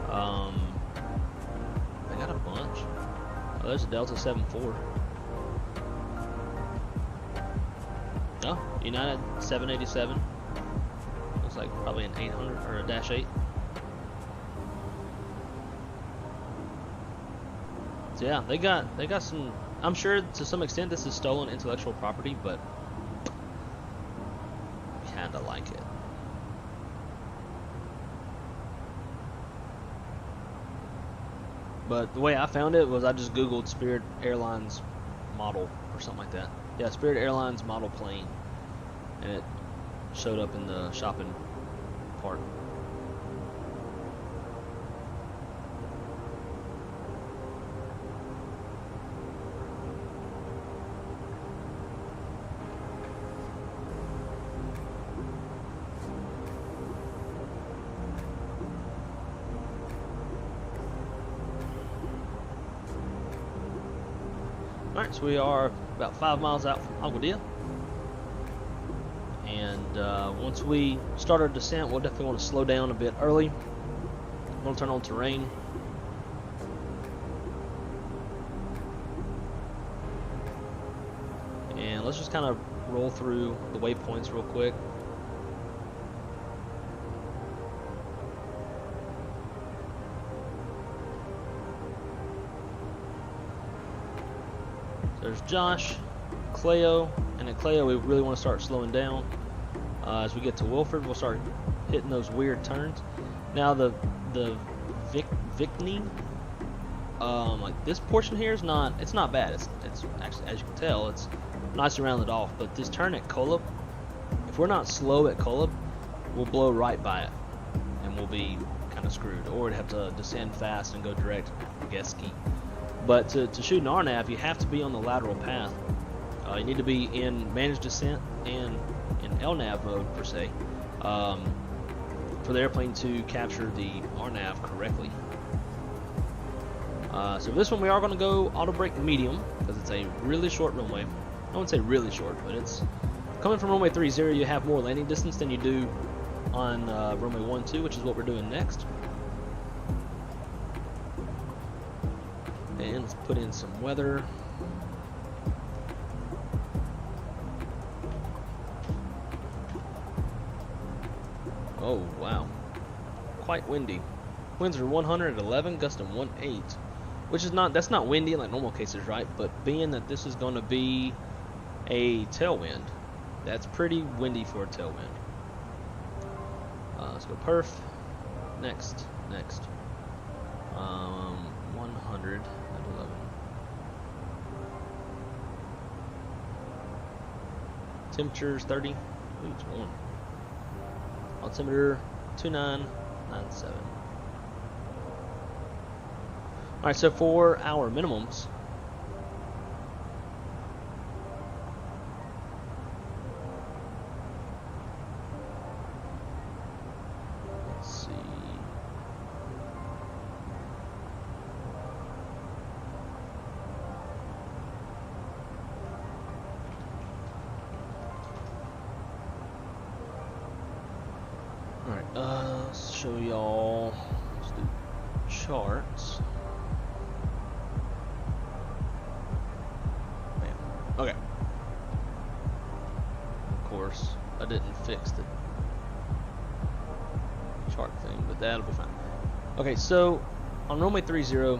I got a bunch. Oh, there's a Delta 74. Oh, United 787. Looks like probably an 800 or a Dash 8. So yeah, they got some. I'm sure to some extent this is stolen intellectual property, but kinda like it. But the way I found it was I just Googled Spirit Airlines model or something like that. Yeah, Spirit Airlines model plane, and it showed up in the shopping part. Alright, so we are about 5 miles out from Aguadilla. And once we start our descent, we'll definitely want to slow down a bit early. We'll turn on terrain. And let's just kind of roll through the waypoints real quick. There's Josh, CLAYO, and at CLAYO we really want to start slowing down. As we get to Wilford, we'll start hitting those weird turns. Now the VCNTE, like this portion here is not, it's not bad. It's actually, as you can tell, it's nicely rounded off. But this turn at CULEB, if we're not slow at CULEB, we'll blow right by it, and we'll be kind of screwed. Or we'd have to descend fast and go direct Geski. But to shoot an RNAV, you have to be on the lateral path. You need to be in managed descent and in LNAV mode, per se, for the airplane to capture the RNAV correctly. So for this one, we are going to go auto brake medium, because it's a really short runway. I wouldn't say really short, but it's coming from runway 30, you have more landing distance than you do on runway 12, which is what we're doing next. And let's put in some weather. Oh wow, quite windy. Winds are 111, gusting 1.8, which is not, that's not windy in like normal cases, right? But being that this is going to be a tailwind, that's pretty windy for a tailwind. Let's go perf. Next. 100. 11. Temperature's 30. Ooh, it's warm. Altimeter 2997. Alright, so for our minimums, let's see. Alright, let's show y'all. Let's do charts. Bam. Okay. Of course, I didn't fix the chart thing, but that'll be fine. Okay, so on runway 30,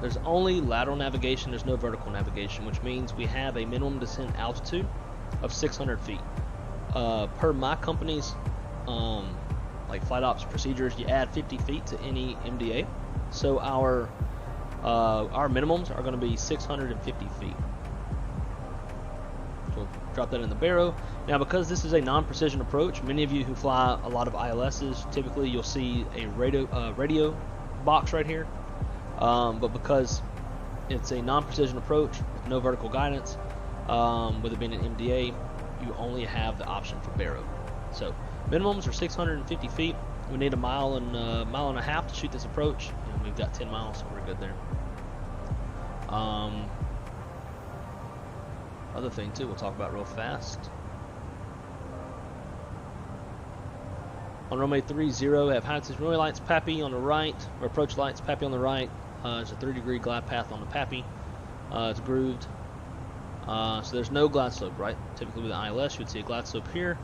there's only lateral navigation, there's no vertical navigation, which means we have a minimum descent altitude of 600 feet. Per my company's like flight ops procedures, you add 50 feet to any MDA. So our minimums are going to be 650 feet. So we'll drop that in the barrow. Now, because this is a non-precision approach, many of you who fly a lot of ILSs, typically you'll see a radio box right here. But because it's a non-precision approach with no vertical guidance, with it being an MDA, you only have the option for barrow. So minimums are 650 feet. We need a mile and a half to shoot this approach, and we've got 10 miles, so we're good there. Other thing too, we'll talk about real fast. On runway 30, we have high altitude runway lights, PAPI on the right, or approach lights, PAPI on the right. There's a 30-degree glide path on the PAPI. It's grooved. So there's no glide slope, right? Typically with an ILS, you would see a glide slope here.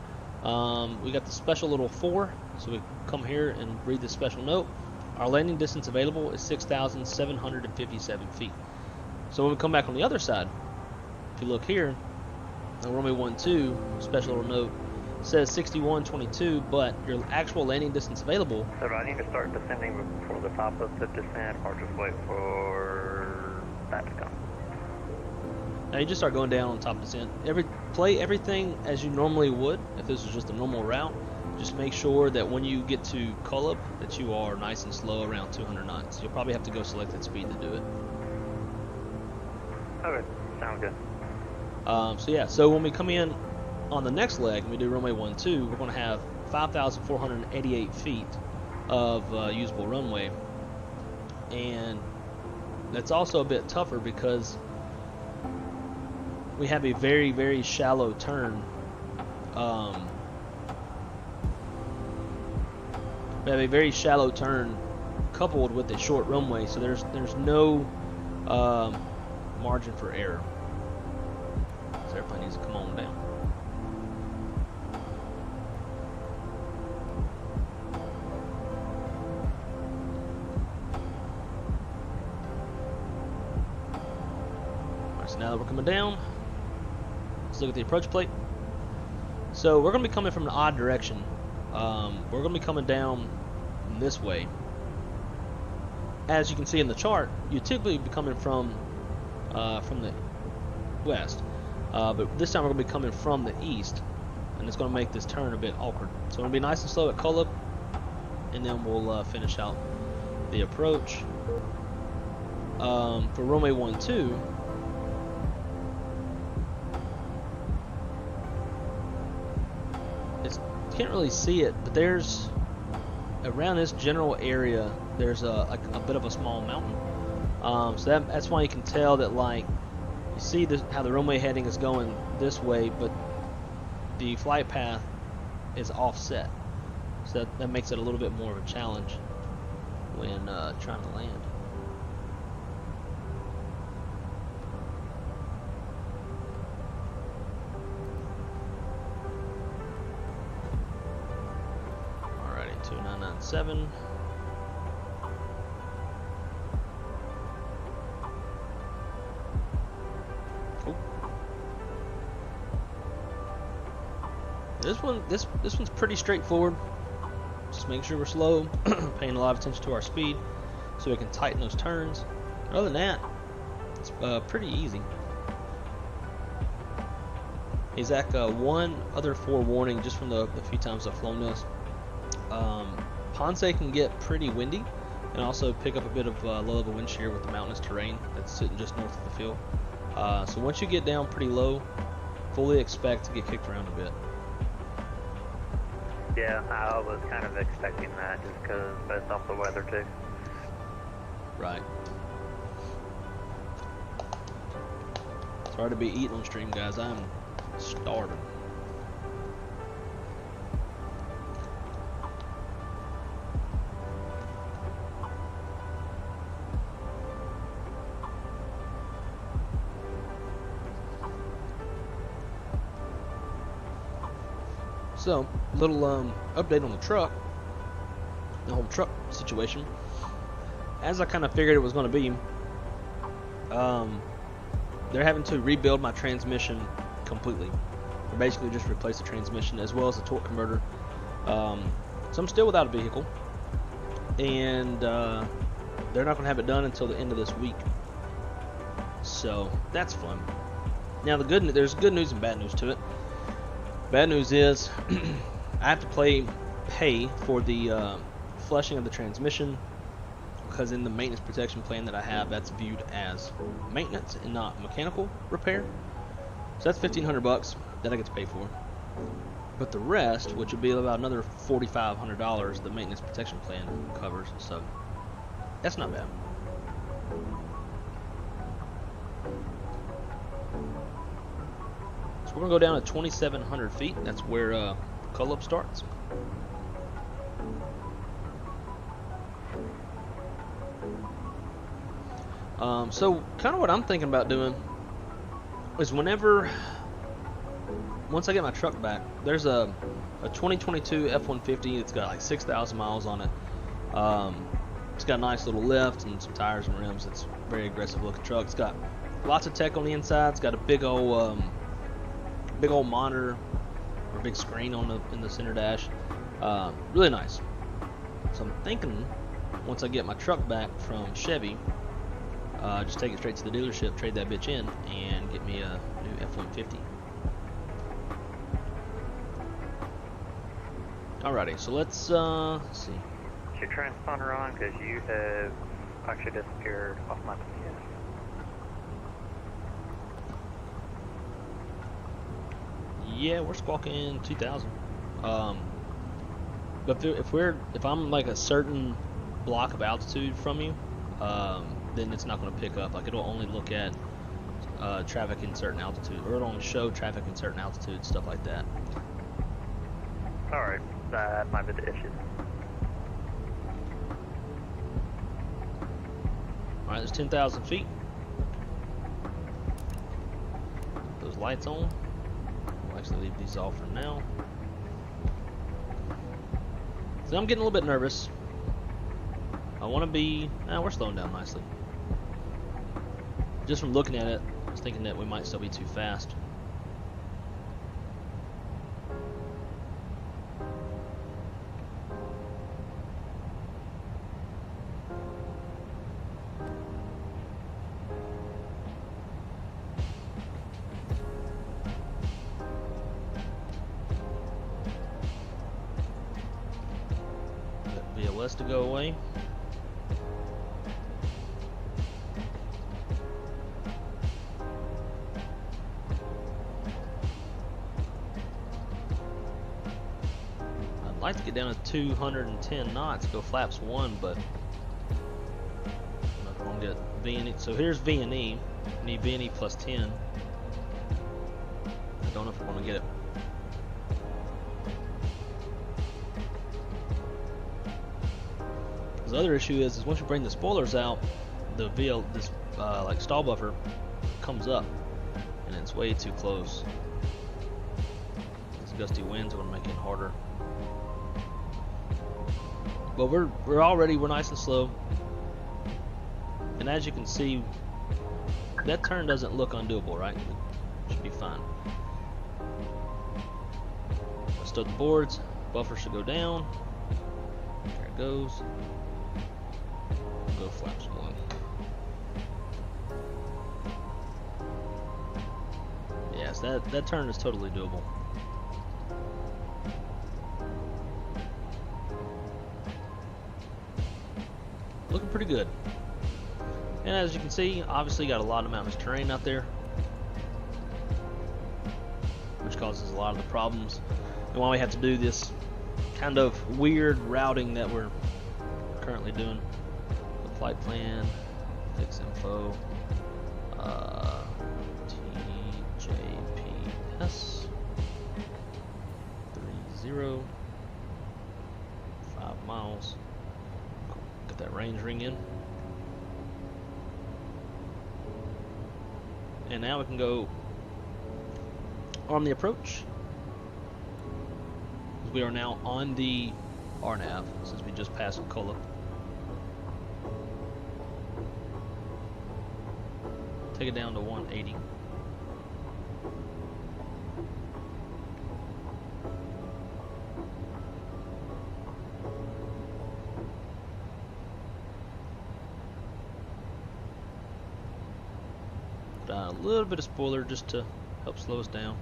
We got the special little 4, so we come here and read this special note. Our landing distance available is 6,757 feet. So when we come back on the other side, if you look here, on runway 12, special little note, says 6122, but your actual landing distance available. So do I need to start descending before the top of the descent, or just wait for that to come? Now you just start going down on top of descent. Play everything as you normally would if this was just a normal route. Just make sure that when you get to CULEB that you are nice and slow around 200 knots. You'll probably have to go selected speed to do it. Okay, sounds good. So yeah, so when we come in on the next leg, we do runway 12, we're going to have 5,488 feet of usable runway, and that's also a bit tougher because we have a very, very shallow turn. We have a very shallow turn coupled with a short runway, so there's no margin for error. So everybody needs to come on down. Alright, so now that we're coming down, let's look at the approach plate. So we're going to be coming from an odd direction. We're going to be coming down this way. As you can see in the chart, you typically be coming from the west, but this time we're going to be coming from the east, and it's going to make this turn a bit awkward. So we're going to be nice and slow at CULEB, and then we'll finish out the approach. For runway 12, you can't really see it, but there's around this general area there's a bit of a small mountain. So that's why you can tell that, like, you see this, how the runway heading is going this way, but the flight path is offset. So that makes it a little bit more of a challenge when trying to land. Alrighty, 2997. This one's pretty straightforward. Just make sure we're slow, paying a lot of attention to our speed, so we can tighten those turns. Other than that, it's pretty easy. Hey Zach, one other forewarning, just from the few times I've flown this. Ponce can get pretty windy and also pick up a bit of low level wind shear with the mountainous terrain that's sitting just north of the field. So once you get down pretty low, fully expect to get kicked around a bit. Yeah, I was kind of expecting that just because based off the weather too. Right. Sorry to be eating on stream, guys. I'm starving. So, little update on the truck, the whole truck situation. As I kind of figured it was going to be, they're having to rebuild my transmission completely. Or basically just replace the transmission as well as the torque converter. So I'm still without a vehicle, and they're not going to have it done until the end of this week. So that's fun. Now there's good news and bad news to it. Bad news is I have to pay for the flushing of the transmission, because in the maintenance protection plan that I have, that's viewed as maintenance and not mechanical repair. So that's $1,500 that I get to pay for. But the rest, which would be about another $4,500, the maintenance protection plan covers. So that's not bad. So we're going to go down to 2,700 feet. That's where CULEB starts. So kind of what I'm thinking about doing is once I get my truck back, there's a 2022 F-150. It's got like 6,000 miles on it. It's got a nice little lift and some tires and rims. It's a very aggressive looking truck. It's got lots of tech on the inside. It's got a big old monitor or big screen in the center dash. Really nice. So I'm thinking once I get my truck back from Chevy, just take it straight to the dealership, trade that bitch in, and get me a new F-150. Alrighty, so let's see. Is your transponder on? Because you have actually disappeared off my GPS. Yeah, we're squawking 2,000. But if I'm like a certain block of altitude from you, then it's not going to pick up. Like, it'll only look at traffic in certain altitude, or it'll only show traffic in certain altitudes, stuff like that. Alright, that might be the issue. Alright, there's 10,000 feet. Those lights on. We'll actually leave these off for now. So I'm getting a little bit nervous. I want to be... we're slowing down nicely. Just from looking at it, I was thinking that we might still be too fast. VLS to go away. I'd like to get down to 210 knots, go flaps 1, but I'm not going to get VNE. So here's VNE. Need VNE plus 10. I don't know if we're going to get it. The other issue is once you bring the spoilers out, this like stall buffer comes up, and it's way too close. These gusty winds are going to make it harder. But we're nice and slow, and as you can see, that turn doesn't look undoable, right? It should be fine. Let's start the boards. Buffer should go down. There it goes. Go flaps 1. Yes, that turn is totally doable. looking pretty good. And as you can see, obviously got a lot of mountainous terrain out there, which causes a lot of the problems. And why we have to do this kind of weird routing that we're currently doing. The flight plan, fix info, TJPS 30, 5 miles. Cool. Get that range ring in. And now we can go arm the approach. We are now on the RNAV since we just passed CULEB. Take it down to 180. Put on a little bit of spoiler just to help slow us down.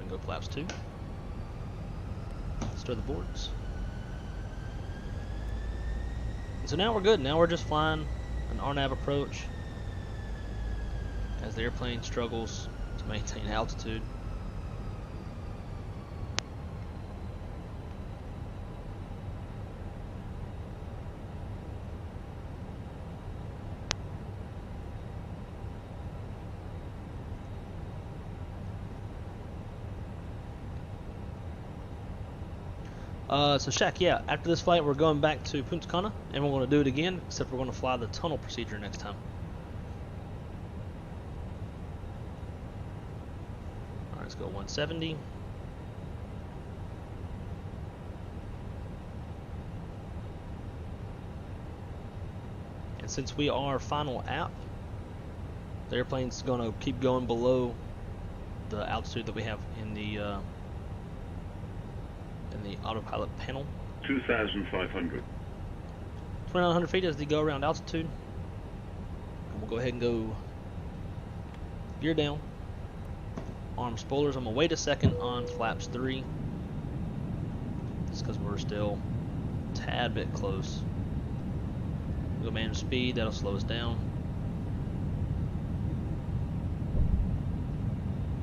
Go flaps 2. Stir the boards. And so now we're good. Now we're just flying an RNAV approach as the airplane struggles to maintain altitude. So Shaq, yeah, after this flight we're going back to Punta Cana and we're going to do it again, except we're going to fly the tunnel procedure next time. Alright, let's go 170. And since we are final app, the airplane's going to keep going below the altitude that we have in the autopilot panel. 2,500. 2,900 feet as they go around altitude. And we'll go ahead and go gear down. Arm spoilers. I'm going to wait a second on flaps 3. Just because we're still a tad bit close. We'll go manage speed. That'll slow us down.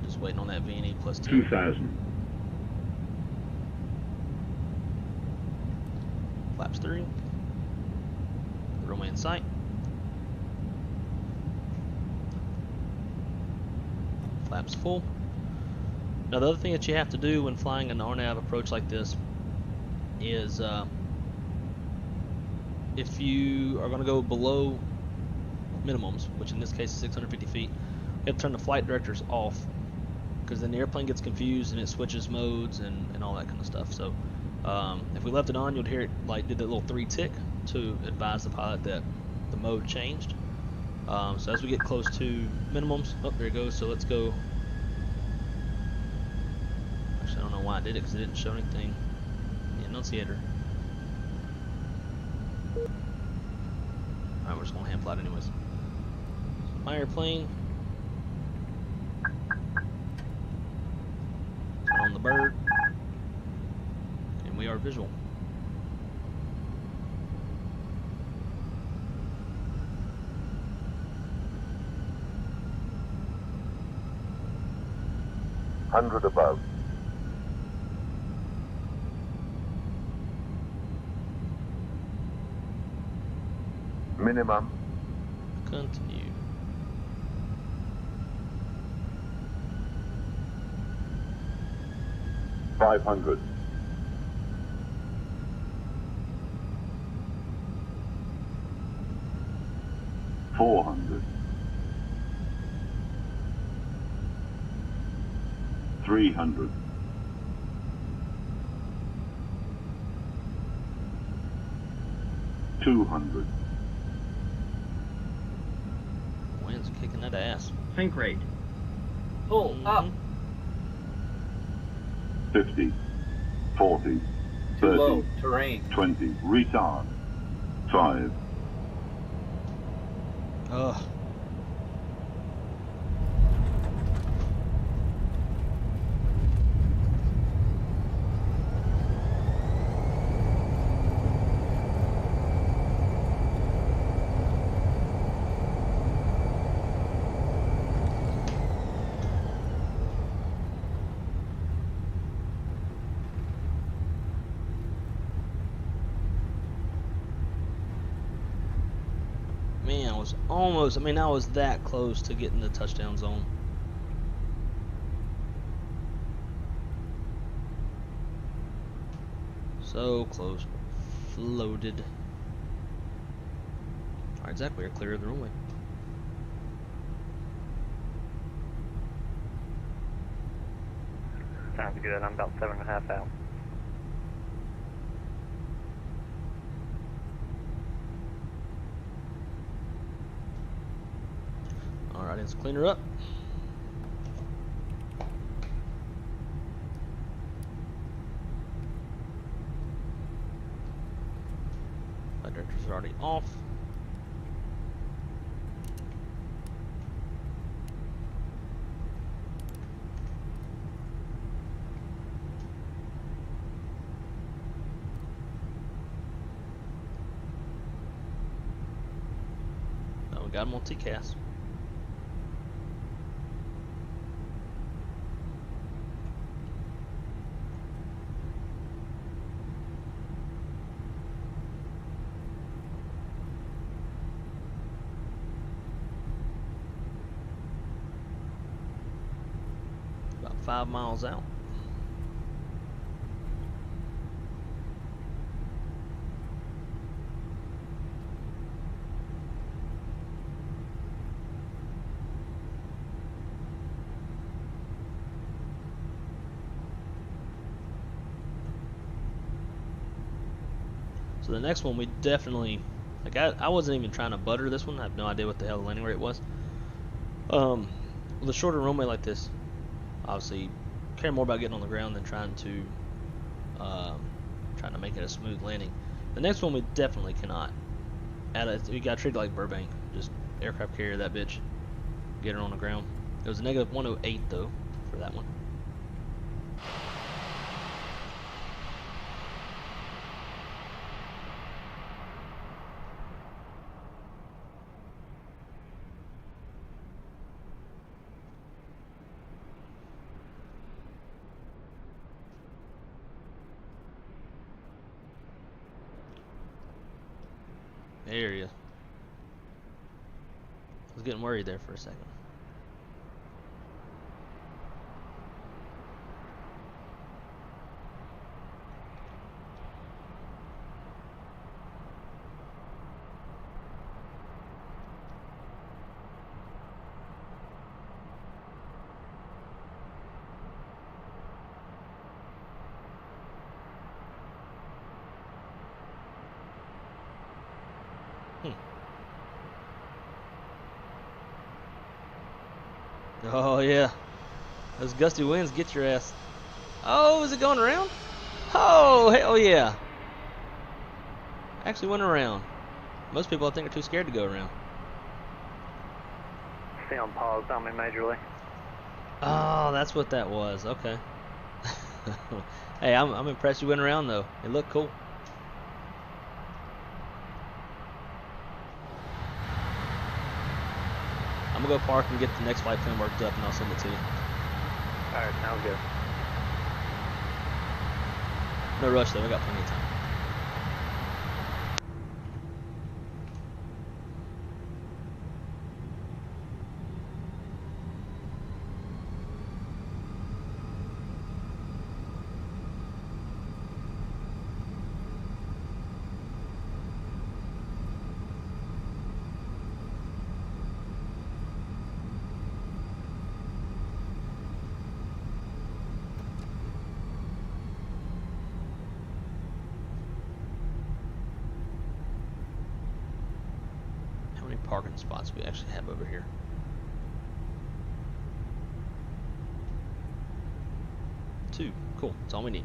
Just waiting on that VNE plus 10. 2,000. Flaps 3. Runway in sight. Flaps full. Now the other thing that you have to do when flying an RNAV approach like this is if you are going to go below minimums, which in this case is 650 feet, you have to turn the flight directors off, because then the airplane gets confused and it switches modes and all that kind of stuff. So if we left it on, you'd hear it like did that little 3 tick to advise the pilot that the mode changed. So as we get close to minimums, oh, there it goes. So let's go. Actually, I don't know why I did it, because it didn't show anything in the annunciator. Alright, we're just going to hand fly it anyways. So my airplane. Turn on the bird. We are visual. Hundred above. Minimum. Continue. $500. 400. 300. 200. Wind's kicking that ass. Sink rate. Pull up. 50. 40. Too 30. low. Terrain. 20. Retard. 5. Ugh. Man, I was almost, I mean, I was that close to getting the touchdown zone. So close. Floated. Alright, Zach, we are clear of the runway. Sounds good. I'm about 7.5 out. Alright, let's clean her up. Flight director's already off. Oh, we got him on TCAS. About 5 miles out. So the next one we definitely, like I wasn't even trying to butter this one. I have no idea what the hell the landing rate was. With a shorter runway like this, obviously care more about getting on the ground than trying to make it a smooth landing. The next one we definitely cannot. We gotta treat it like Burbank. Just aircraft carrier that bitch. Get her on the ground. It was a negative 108 though for that one. There he is. I was getting worried there for a second. Oh yeah, those gusty winds get your ass. Oh, is it going around? Oh, hell yeah. Actually went around. Most people I think are too scared to go around. Film paused on me majorly. Oh, that's what that was. Okay. Hey, I'm impressed you went around though. It looked cool. I'm gonna go park and get the next flight plan worked up and I'll send it to you. Alright, sounds good. No rush though, we got plenty of time. parking spots we actually have over here? Two. Cool. That's all we need.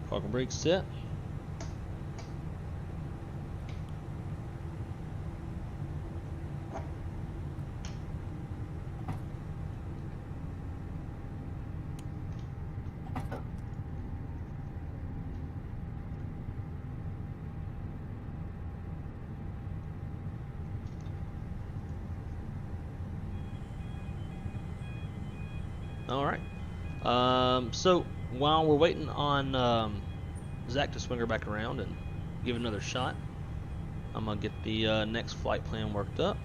Parking brake set. All right. So while we're waiting on Zach to swing her back around and give another shot, I'm gonna get the next flight plan worked up.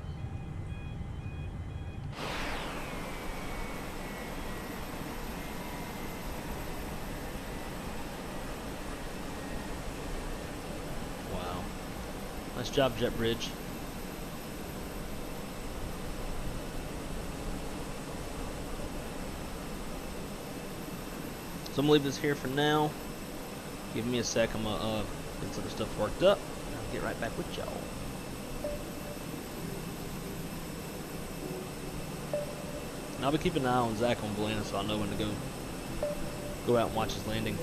Wow, nice job, JetBridge. So I'm gonna leave this here for now. Give me a sec, I'm gonna get some of the stuff worked up, and I'll get right back with y'all. And I'll be keeping an eye on Zach on Valana so I know when to go out and watch his landing.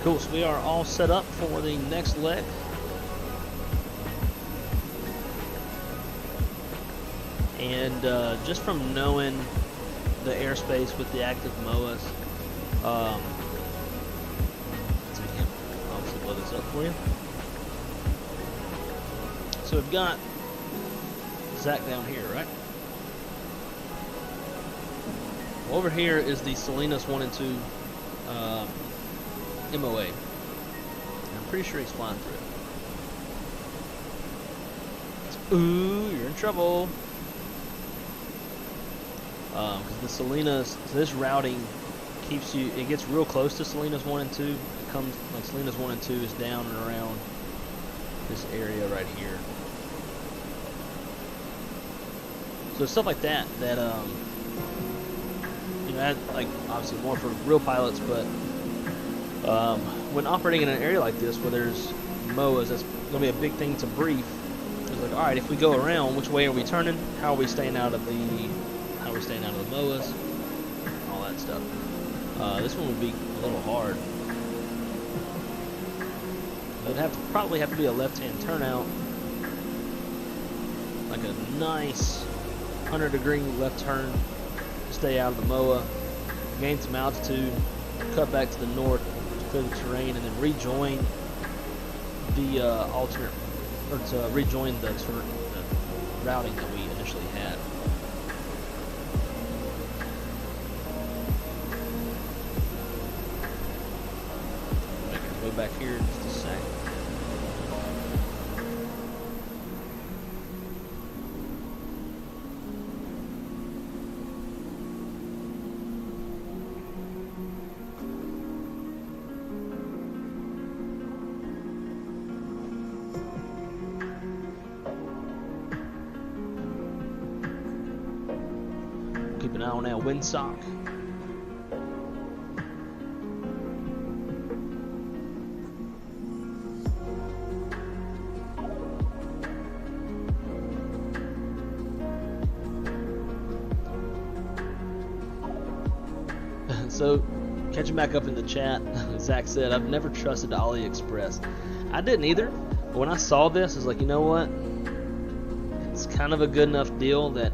Cool, so we are all set up for the next leg. And just from knowing the airspace with the active MOAs, so we can obviously blow this up for you. So we've got ZACK down here, right? Over here is the Salinas 1 and 2 MOA. I'm pretty sure he's flying through it. Ooh, you're in trouble. Because the Salinas, so this routing keeps you, it gets real close to Salinas 1 and 2. It comes, like Salinas 1 and 2 is down and around this area right here. So stuff like that, you know, like obviously more for real pilots, but when operating in an area like this where there's MOAs, that's going to be a big thing to brief. It's like, all right, if we go around, which way are we turning? How are we staying out of the MOAs? All that stuff. This one would be a little hard. It would probably have to be a left-hand turnout, like a nice 100-degree left turn to stay out of the MOA, gain some altitude, cut back to the north to clear the terrain, and then rejoin the alternate, or to rejoin the routing that we initially had. Make our way back here in just a sec. Keep an eye on our windsock. So, catching back up in the chat, Zach said, I've never trusted AliExpress. I didn't either, but when I saw this, I was like, you know what? It's kind of a good enough deal that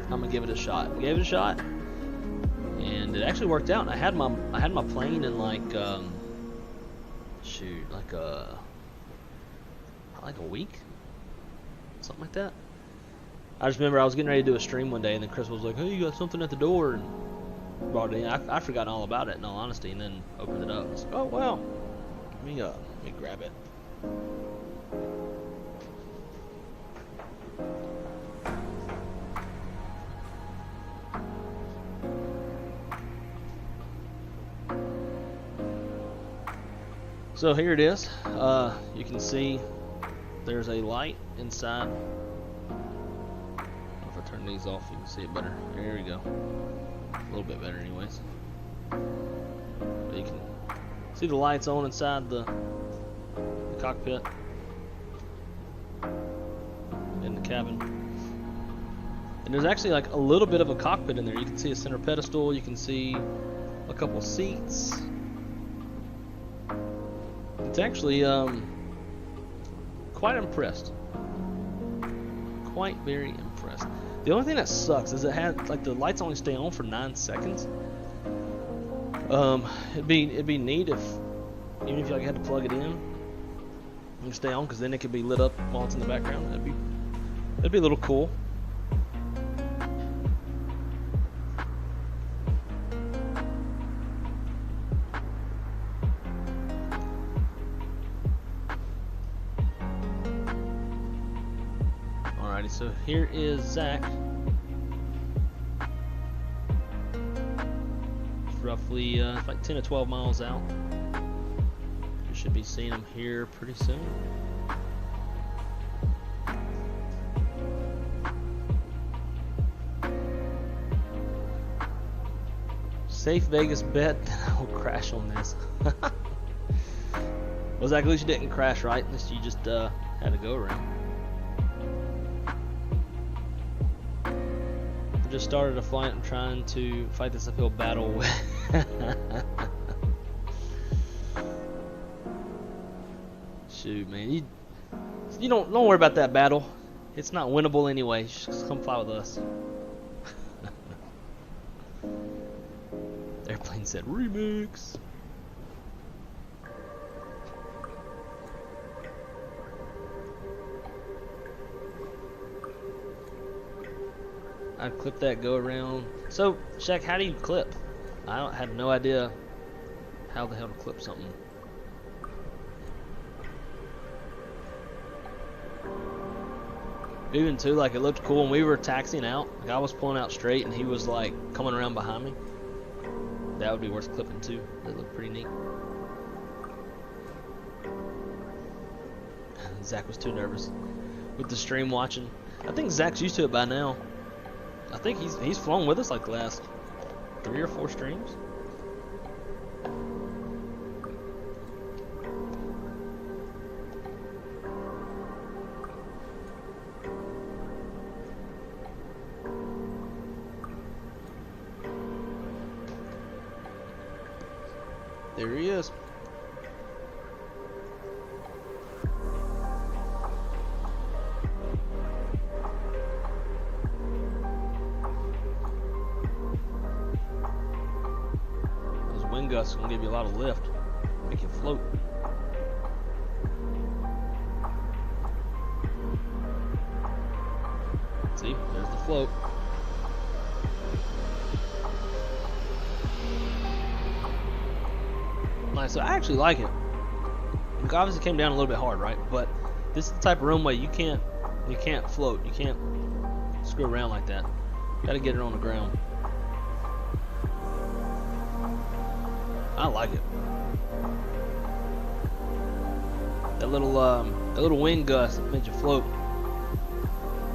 I'm gonna give it a shot. I gave it a shot, and it actually worked out. I had my plane in like like a week, something like that. I just remember I was getting ready to do a stream one day, and then Chris was like, "Hey, you got something at the door," and brought it in. I'd forgotten all about it, in all honesty, and then opened it up. I was like, oh wow, let me grab it. So here it is. You can see there's a light inside. If I turn these off, you can see it better. There we go. A little bit better anyways. But you can see the lights on inside the cockpit in the cabin. And there's actually like a little bit of a cockpit in there. You can see a center pedestal. You can see a couple seats. It's actually quite impressed. Quite very impressed. The only thing that sucks is it had like the lights only stay on for 9 seconds. It'd be neat if even if you like had to plug it in and stay on, because then it could be lit up while it's in the background. That'd be a little cool. So here is Zach. It's roughly like 10 to 12 miles out. You should be seeing him here pretty soon. Safe Vegas bet that I will crash on this. Well, Zach, at least you didn't crash, right? At least you just had to go around. Just started a flight. I'm trying to fight this uphill battle with Shoot, man, you don't worry about that battle. It's not winnable anyway. Just come fly with us. Airplane said remix. I'd clip that go around. So, Shaq, how do you clip? I have no idea how the hell to clip something. Even too, like, it looked cool when we were taxiing out. Like, I was pulling out straight and he was like coming around behind me. That would be worth clipping too. That looked pretty neat. Zach was too nervous with the stream watching. I think Zach's used to it by now. I think he's flown with us like the last 3 or 4 streams. There he is. Those wind gusts are gonna give you a lot of lift, make you float. See, there's the float. Nice. So I actually like it. It obviously came down a little bit hard, right? But this is the type of runway you can't float. You can't screw around like that. Got to get it on the ground. I like it. That little wind gust that made you float.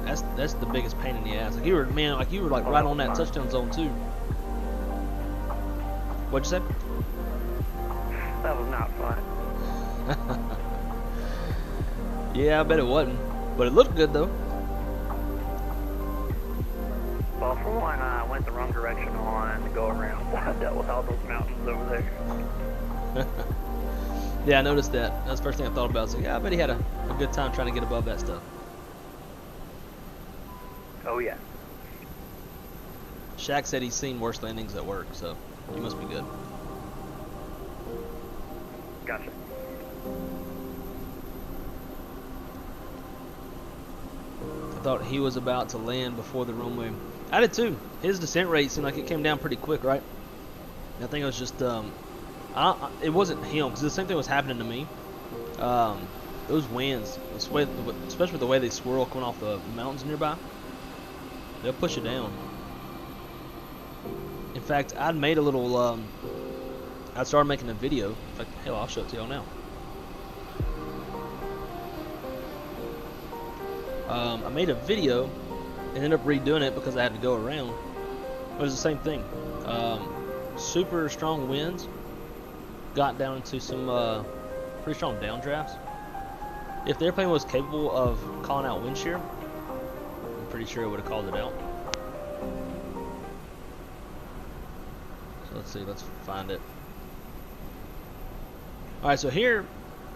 That's the biggest pain in the ass. Like you were like right on that touchdown zone too. What'd you say? That was not fun. Yeah, I bet it wasn't. But it looked good though. Well, for one, I went the wrong direction on the go around. I dealt with all those mountains over there. Yeah, I noticed that. That's the first thing I thought about. So yeah, I bet he had a good time trying to get above that stuff. Oh yeah. Shaq said he's seen worse landings at work, so you must be good. Gotcha. I thought he was about to land before the runway. I did too. His descent rate seemed like it came down pretty quick, right? I think it was just, it wasn't him, because the same thing was happening to me. Those winds, especially with the way they swirl coming off the mountains nearby, they'll push it down. In fact, I'd made a little, I started making a video. In fact, hell, I'll show it to y'all now. I made a video and ended up redoing it because I had to go around. It was the same thing. Super strong winds got down into some pretty strong downdrafts. If the airplane was capable of calling out wind shear, I'm pretty sure it would have called it out. So let's see, let's find it. Alright, so here,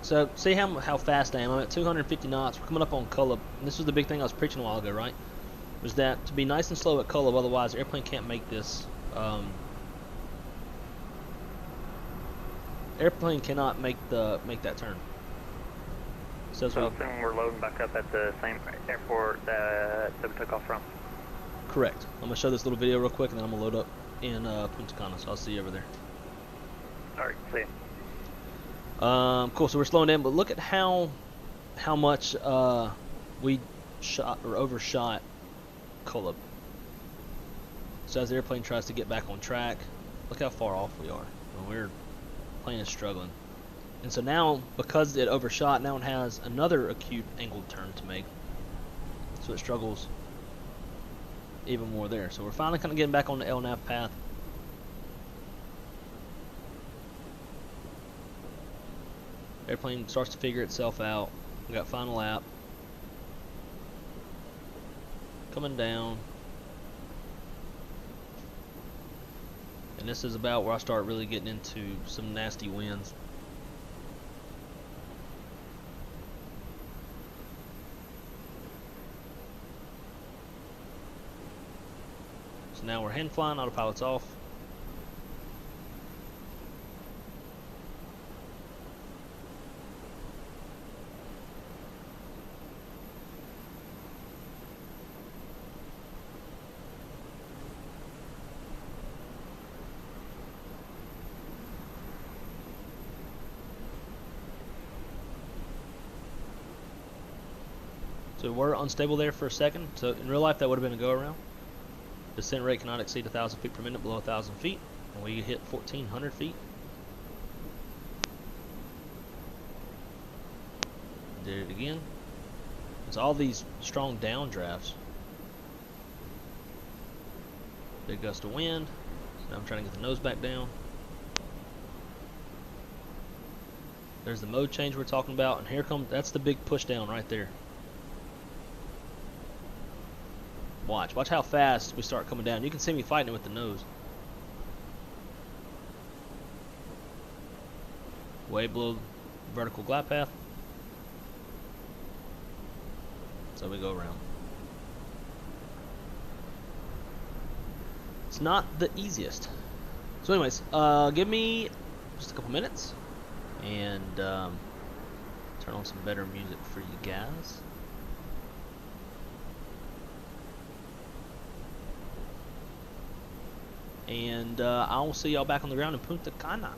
so see how fast I am. I'm at 250 knots. We're coming up on CULEB. And this was the big thing I was preaching a while ago, right? Was that to be nice and slow at CULEB, otherwise the airplane can't make this. Airplane cannot make that turn. So we're loading back up at the same airport that we took off from. Correct. I'm gonna show this little video real quick, and then I'm gonna load up in Punta Cana. So I'll see you over there. All right, see you. Cool. So we're slowing down, but look at how much we shot or overshot CULEB. So as the airplane tries to get back on track, look how far off we are. We're plane is struggling, and so now because it overshot, now it has another acute angled turn to make. So it struggles even more there. So we're finally kind of getting back on the LNAV path. Airplane starts to figure itself out. We got final lap. Coming down. And this is about where I start really getting into some nasty winds. now we're hand flying, autopilot's off. So we're unstable there for a second. So in real life that would have been a go around. Descent rate cannot exceed 1,000 feet per minute below 1,000 feet. And we hit 1,400 feet. Did it again. It's all these strong downdrafts. Big gust of wind. So now I'm trying to get the nose back down. There's the mode change we're talking about. And here comes, that's the big push down right there. Watch how fast we start coming down. You can see me fighting it with the nose. Way below vertical glide path. So we go around. It's not the easiest. So anyways, give me just a couple minutes and turn on some better music for you guys. And I will see y'all back on the ground in Punta Cana.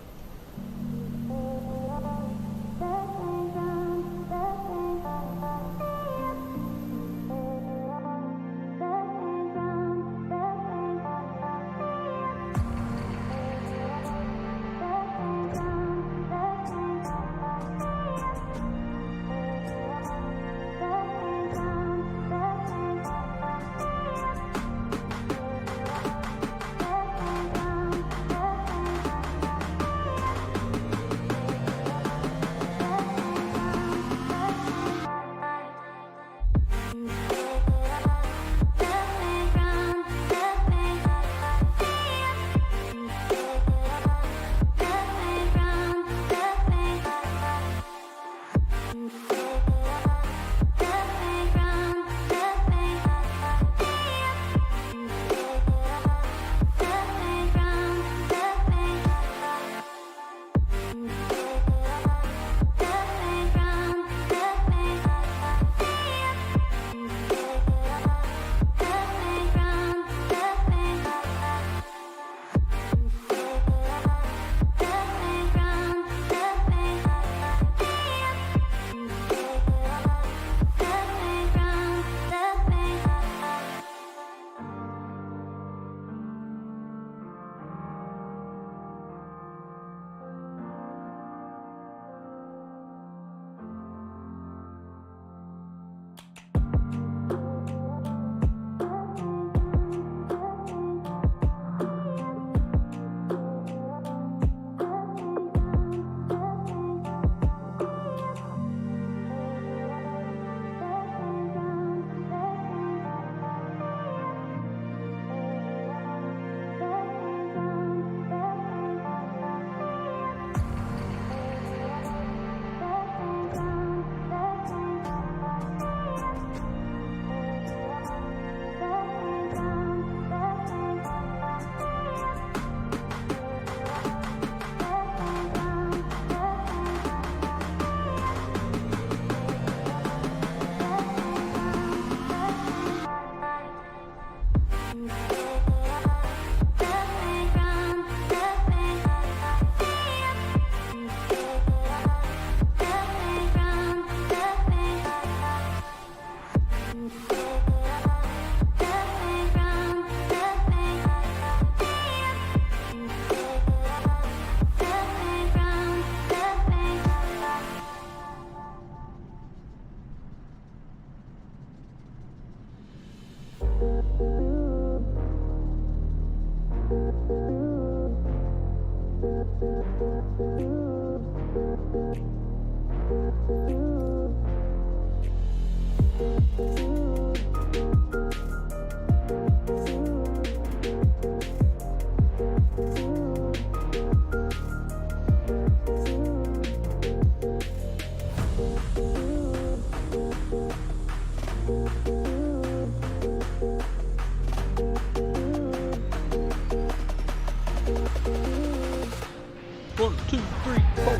1, 2, 3, 4.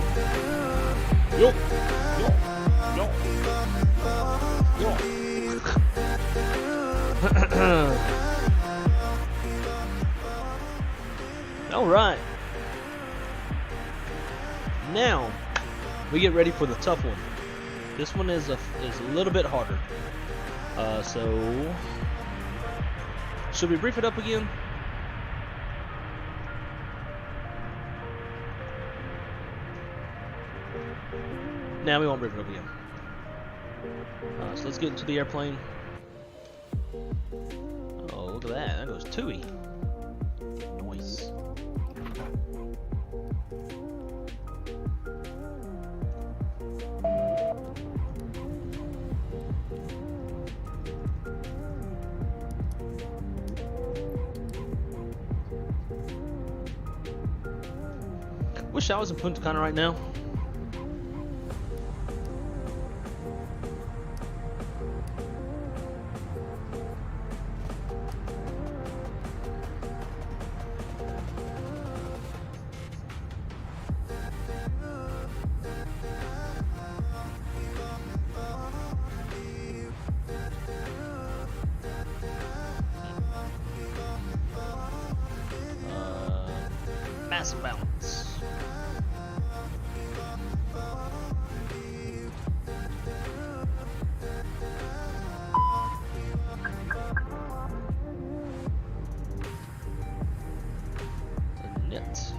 Yo, yo, yo, yo. All right. Now we get ready for the tough one. This one is a little bit harder. So should we brief it up again? Now we won't brief it up again. So let's get into the airplane. Oh, look at that! That goes Tui. Nice. Wish I was in Punta Cana right now. Massive balance. The net.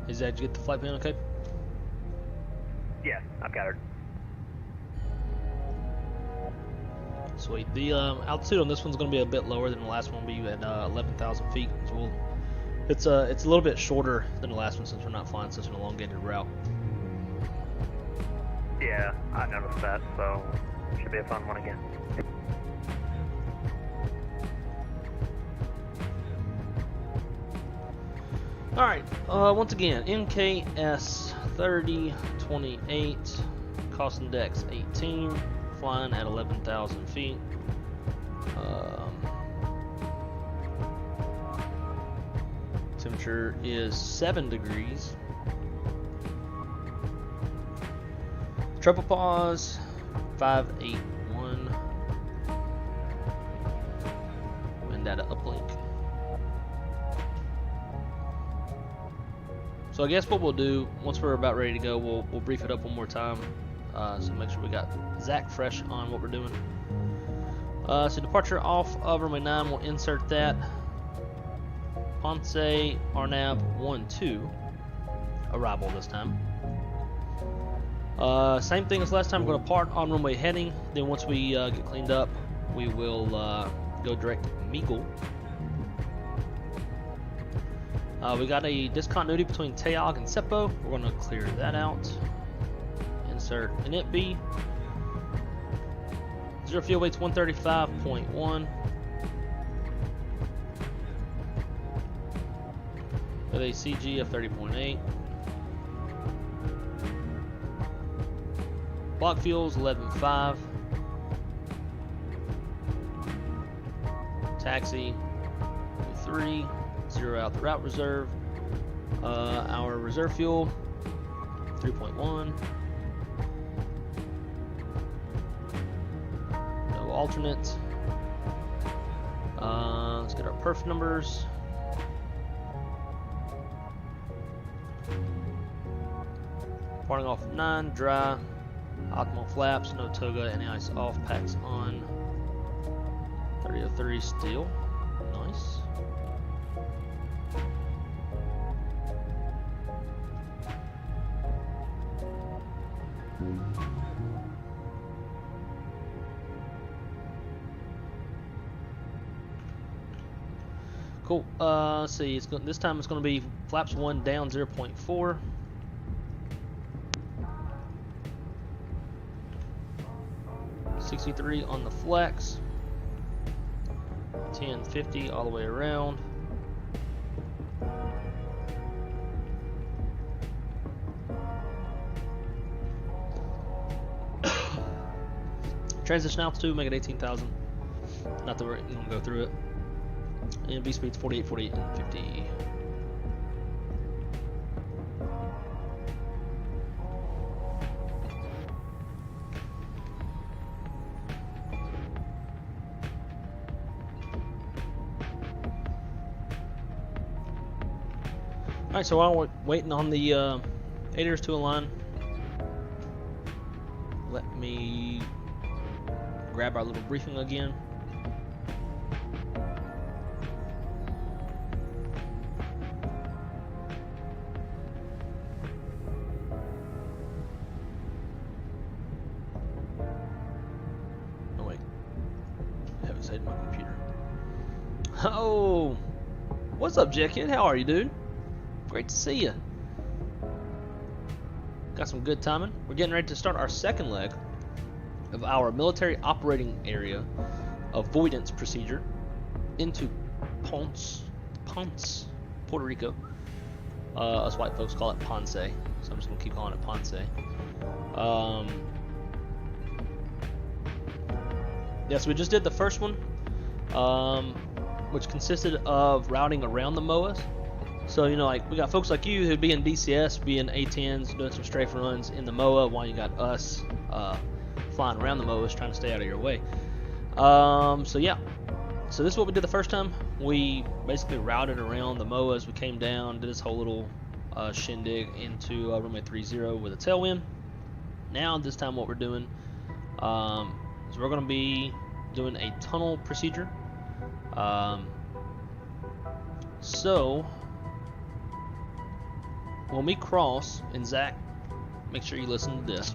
Is that, did you get the flight plan okay? Yeah, I've got her. Sweet. The altitude on this one's going to be a bit lower than the last one. Will be at 11,000 feet. So it's a little bit shorter than the last one since we're not flying such an elongated route. Yeah, I noticed that, so should be a fun one again. Alright, once again, MKS 3028, cost index 18, flying at 11,000 feet. Temperature is 7 degrees. Triple pause, 581. Wind data uplink. So I guess what we'll do, once we're about ready to go, we'll brief it up one more time. So make sure we got ZACK fresh on what we're doing. So departure off of runway 9, we'll insert that. Ponce RNAV 12, arrival this time. Same thing as last time, we're going to part on runway heading. Then once we get cleaned up, we will go direct MEEGL. We got a discontinuity between TAYOG and SEPO. We're going to clear that out. Insert NITB. Zero fuel weight's 135.1. With a CG of 30.8. Block fuels 11.5. Taxi 3. Zero out the route reserve. Our reserve fuel 3.1. No alternate. Let's get our perf numbers. Parting off 9, dry, optimal flaps, no toga, any ice off, packs on. 3003 steel, nice. Cool. Let's see. This time it's going to be flaps 1 down 0.4. .63 on the flex. 1050 all the way around. Transition altitude, make it 18,000. Not that we're going to go through it. And V speed's 48, 48, and 50. Alright, so while we're waiting on the aiders to align, let me grab our little briefing again. Oh wait, I haven't saved my computer. Oh, what's up, Jet-Kid? How are you, dude? Great to see you. Got some good timing. We're getting ready to start our second leg of our military operating area avoidance procedure into Ponce, Puerto Rico. Us white folks call it Ponce, so I'm just gonna keep calling it Ponce. Yeah, so we just did the first one, which consisted of routing around the MOAs. So, you know, like, we got folks like you who'd be in DCS, be in A10s, doing some strafe runs in the MOA, while you got us flying around the MOAs, trying to stay out of your way. So yeah, so this is what we did the first time. We basically routed around the MOAs. We came down, did this whole little shindig into runway 30 with a tailwind. Now, this time what we're doing is we're going to be doing a tunnel procedure. So when we cross, and Zach, make sure you listen to this.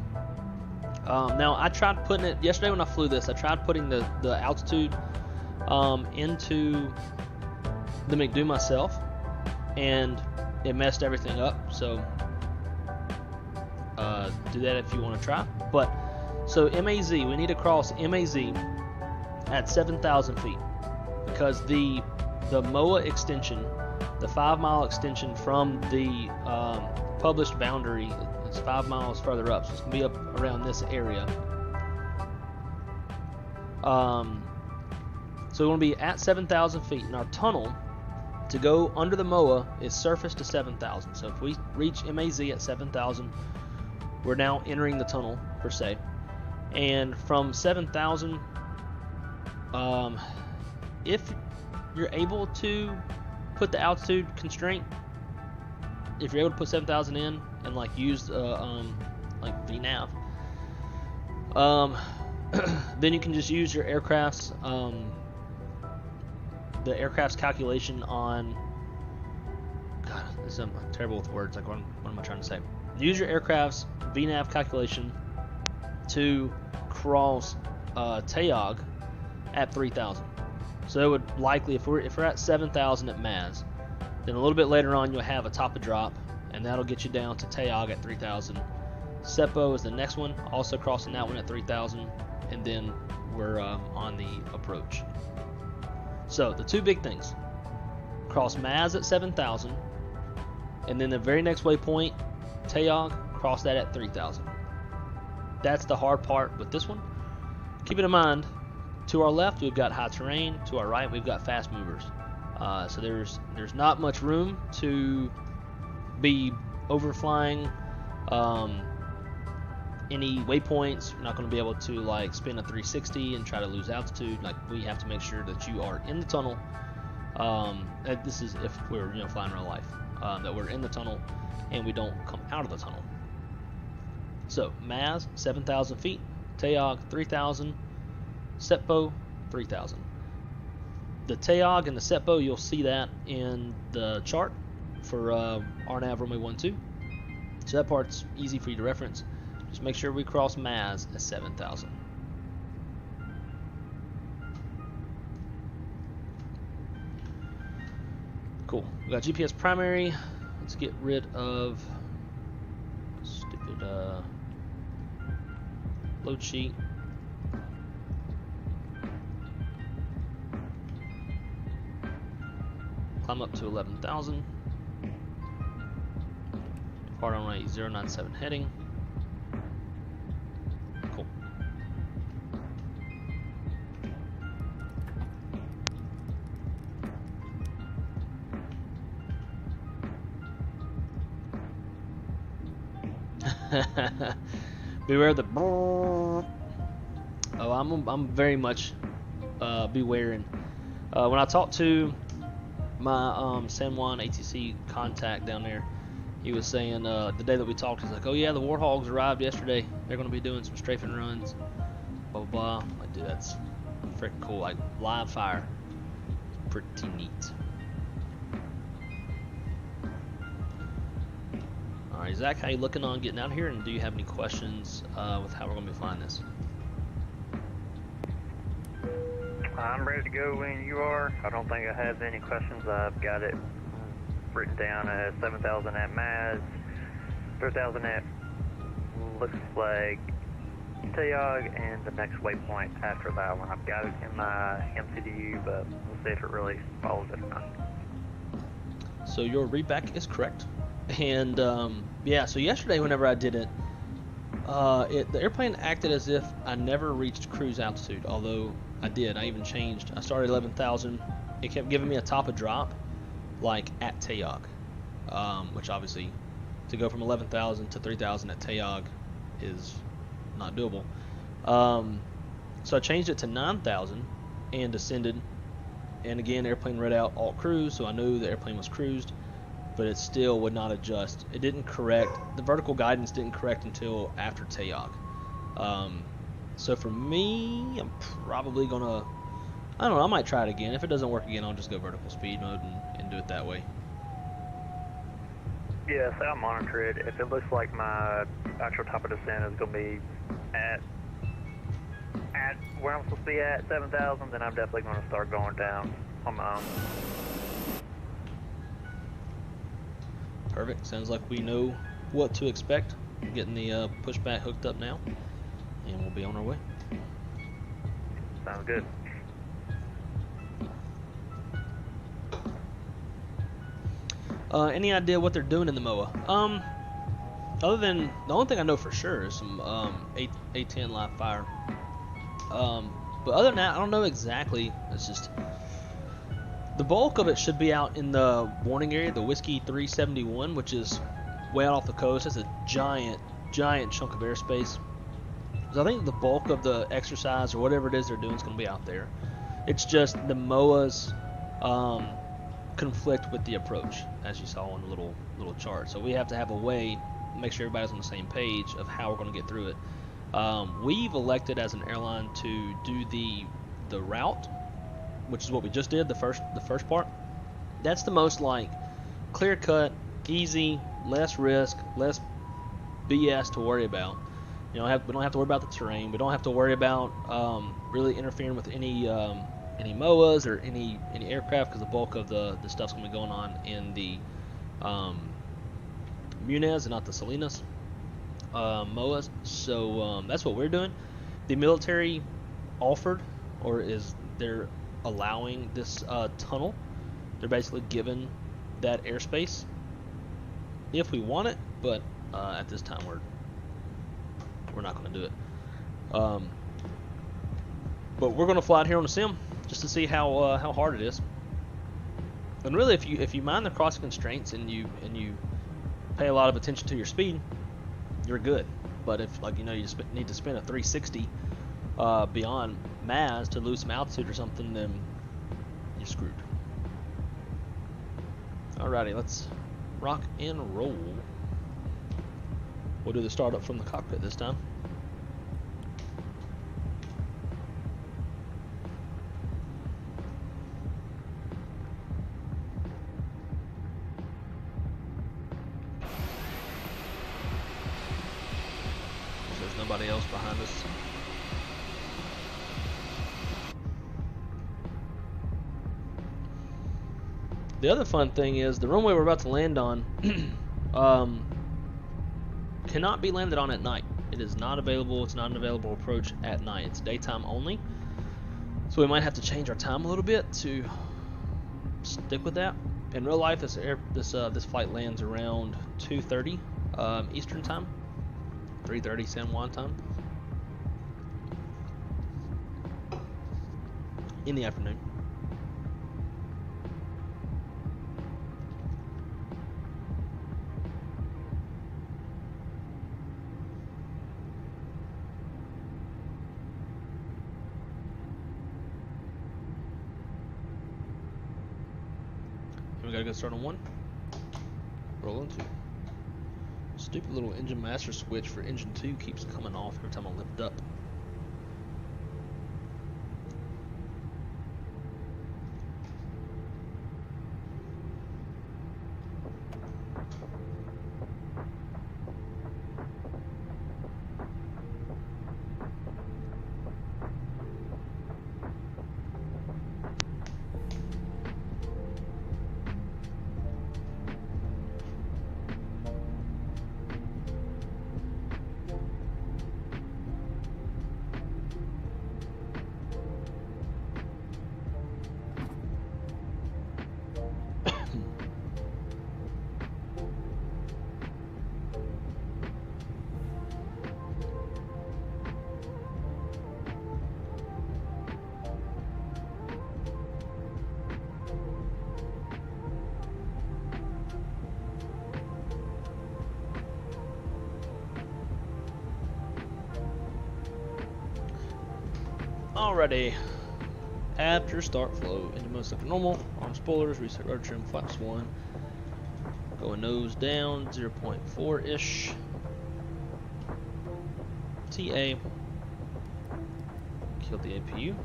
Now, I tried putting it yesterday when I flew this. I tried putting the altitude into the McDo myself, and it messed everything up. So do that if you want to try. But so MAZ, we need to cross MAZ at 7,000 feet because the MOA extension, the 5-mile extension from the published boundary, it's 5 miles further up, so it's going to be up around this area. So we're going to be at 7,000 feet, and our tunnel to go under the MOA is surface to 7,000. So if we reach MAZ at 7,000, we're now entering the tunnel, per se. And from 7,000, if you're able to put the altitude constraint, if you're able to put 7,000 in and like use like VNAV, then you can just use your aircraft's the aircraft's calculation on. God, I'm terrible with words. Like, what am I trying to say? Use your aircraft's VNAV calculation to cross TAYOG at 3,000. So it would likely, if we're at 7,000 at MAZ, then a little bit later on you'll have a top of drop, and that'll get you down to TAYOG at 3,000. SEPO is the next one, also crossing that one at 3,000, and then we're on the approach. So the two big things: cross MAZ at 7,000, and then the very next waypoint, TAYOG, cross that at 3,000. That's the hard part with this one. Keep it in mind, to our left we've got high terrain, to our right we've got fast movers. So there's not much room to be overflying any waypoints. You're not going to be able to like spin a 360 and try to lose altitude. Like, we have to make sure that you are in the tunnel. This is if we're flying real life, that we're in the tunnel and we don't come out of the tunnel. So MAZ 7,000 feet, TAYOG 3,000, SEPO 3,000. The TAYOG and the SEPO, you'll see that in the chart for RNAV runway 12. So that part's easy for you to reference. Just make sure we cross MAZ at 7,000. Cool. We got GPS primary. Let's get rid of stupid load sheet. climb up to 11,000. Depart on a 097 heading. Cool. Beware the. Oh, I'm very much bewaring. When I talked to my San Juan ATC contact down there, he was saying the day that we talked, he's like, "Oh yeah, the Warthogs arrived yesterday. They're going to be doing some strafing runs." Blah blah blah. I'm like, dude, that's freaking cool. Like live fire, pretty neat. All right, Zach, how you looking on getting out here? And do you have any questions with how we're going to be flying this? I'm ready to go when you are. I don't think I have any questions. I've got it written down as 7,000 at MAS, 3,000 at looks like TAYOG, and the next waypoint after that one. I've got it in my MCDU, but we'll see if it really follows it or not. So your readback is correct. And yeah, so yesterday whenever I did it, the airplane acted as if I never reached cruise altitude, although I did. I even changed. I started 11,000. It kept giving me a top of drop, like at TAYOG, which obviously to go from 11,000 to 3,000 at TAYOG is not doable. So I changed it to 9,000 and descended. And again, airplane read out alt cruise, so I knew the airplane was cruised, but it still would not adjust. It didn't correct. The vertical guidance didn't correct until after TAYOG. So for me, I'm probably gonna, I don't know, I might try it again. If it doesn't work again, I'll just go vertical speed mode and do it that way. Yes, I'll monitor it. If it looks like my actual top of descent is going to be at where I'm supposed to be at, 7,000, then I'm definitely going to start going down on my own. Perfect. Sounds like we know what to expect. I'm getting the pushback hooked up now, and we'll be on our way. Sounds good. Any idea what they're doing in the MOA? Other than the only thing I know for sure is some A10 live fire. But other than that, I don't know exactly. It's just the bulk of it should be out in the warning area, the Whiskey 371, which is way out off the coast. It's a giant chunk of airspace. So I think the bulk of the exercise or whatever it is they're doing is going to be out there. It's just the MOAs conflict with the approach, as you saw in the little chart. So we have to have a way to make sure everybody's on the same page of how we're going to get through it. We've elected as an airline to do the route, which is what we just did, the first part. That's the most like clear cut, easy, less risk, less BS to worry about. You know, we don't have to worry about the terrain. We don't have to worry about really interfering with any MOAs or any aircraft, because the bulk of the stuff's going to be going on in the Munez and not the Salinas MOAs. So that's what we're doing. The military offered, or is they're allowing this tunnel. They're basically given that airspace if we want it, but at this time we're not going to do it. But we're going to fly out here on the sim just to see how hard it is. And really, if you mind the crossing constraints and you pay a lot of attention to your speed, you're good. But if, like, you know, you just need to spin a 360 beyond MAS to lose some altitude or something, then you're screwed. Alrighty, let's rock and roll. We'll do the startup from the cockpit this time. There's nobody else behind us. The other fun thing is the runway we're about to land on cannot be landed on at night. It is not available. It's not an available approach at night. It's daytime only. So we might have to change our time a little bit to stick with that. In real life, this flight lands around 2:30 Eastern time, 3:30 San Juan time in the afternoon. We gotta go start on 1. Roll on 2. Stupid little engine master switch for engine 2 keeps coming off every time I lift up. Alrighty, after start flow, into mode select normal, arm spoilers, reset rudder trim, flaps 1, going nose down, 0.4-ish, TA, killed the APU,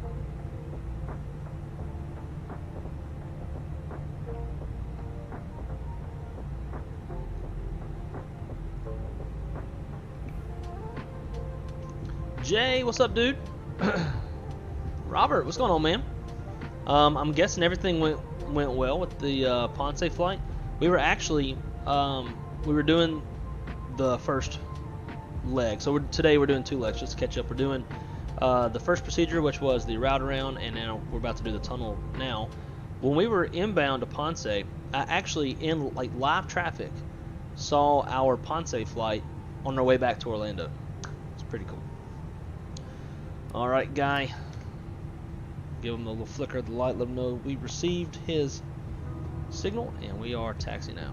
Jay, what's up, dude? Robert, what's going on, man? I'm guessing everything went well with the Ponce flight. We were actually we were doing the first leg, so today we're doing 2 legs just to catch up. We're doing the first procedure, which was the route around, and now we're about to do the tunnel now. When we were inbound to Ponce, I actually in like live traffic saw our Ponce flight on our way back to Orlando. It's pretty cool. All right, guy. Give him a little flicker of the light, let him know we received his signal, and we are taxiing out.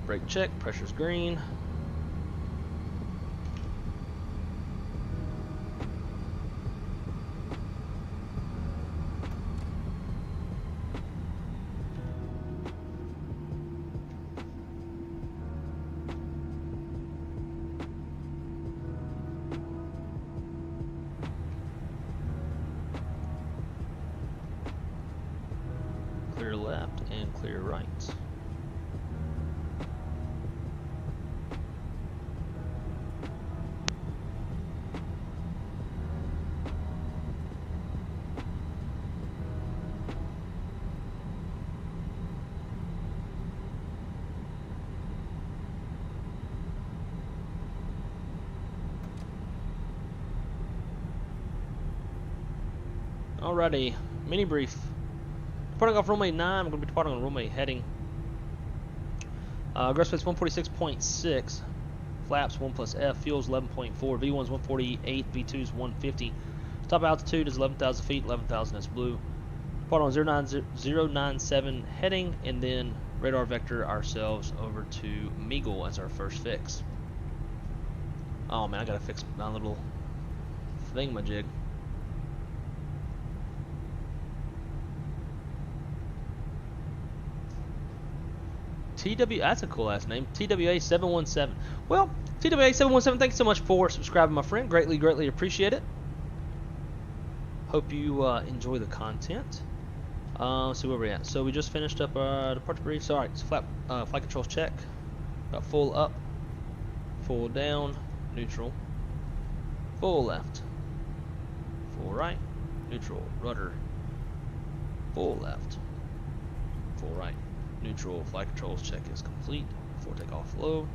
Brake check, pressure's green. Clear left and clear right. Alrighty, mini brief. Departing off runway 9, I'm going to be departing on runway heading. Gross space 146.6, flaps 1 plus F, fuel's 11.4, V1's 148, V2's 150. Top altitude is 11,000 feet, 11,000 is blue. Depart on 097 heading, and then radar vector ourselves over to MEEGL as our first fix. Oh man, I gotta fix my little thingamajig. That's a cool ass name. TWA717. Well, TWA717, thanks so much for subscribing, my friend. Greatly appreciate it. Hope you enjoy the content. See where we're at. So we just finished up our departure brief. So, alright, so flight controls check. Got full up, full down, neutral, full left, full right, neutral, rudder, full left, full right. Neutral, flight controls check is complete. Before takeoff low.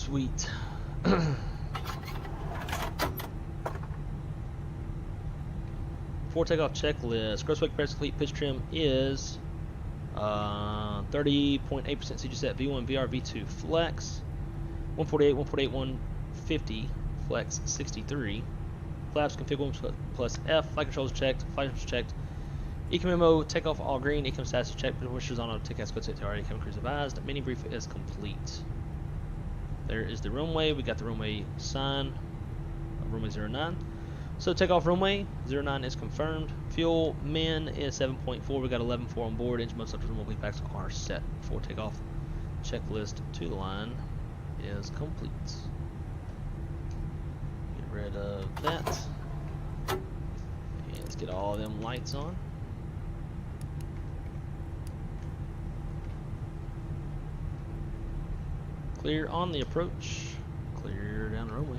Sweet. Before takeoff checklist. Gross weight press complete pitch trim is 30.8% CG set V1 VR V2 flex 148 150 flex 63. Flaps config 1 plus F. Flight controls checked. Flight controls checked. Ecom memo takeoff all green. Ecom status checked. Wishes on auto ticket squid safety already. Cabin crews advised. Mini brief is complete. There is the runway. We got the runway sign. Runway 09. So takeoff runway 09 is confirmed. Fuel min is 7.4. We got 11.4 on board. Engine mode subject remote packs are set for takeoff. Checklist to the line is complete. Get rid of that. And let's get all them lights on. Clear on the approach. Clear down the runway.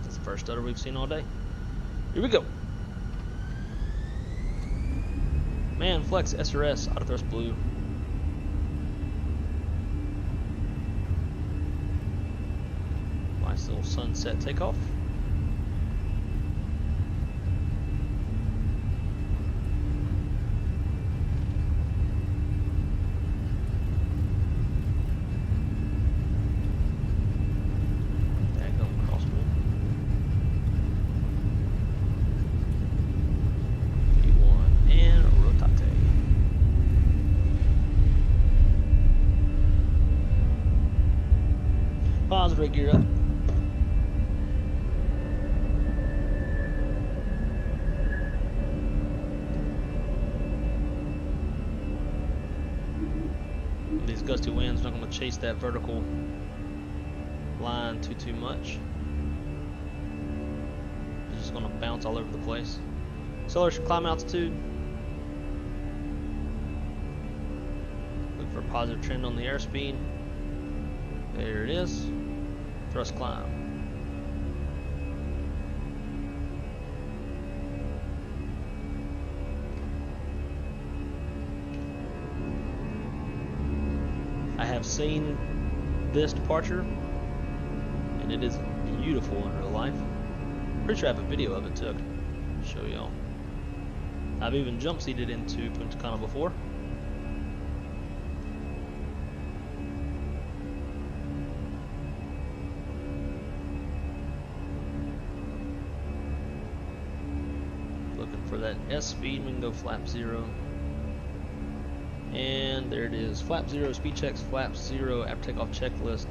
That's the first stutter we've seen all day. Here we go. Man, flex SRS, auto thrust blue. Nice little sunset takeoff. Daggone crosswind. V1 and rotate. Positive rig gear up. These gusty winds are not going to chase that vertical line too much. It's just going to bounce all over the place. Acceleration climb altitude. Look for a positive trend on the airspeed. There it is. Thrust climb. I have seen this departure, and it is beautiful in real life. Pretty sure I have a video of it too. I'll show y'all. I've even jump seated into Punta Cana before. Looking for that S speed, we can go flap 0. And there it is, flap 0, speed checks, flap 0, after takeoff checklist.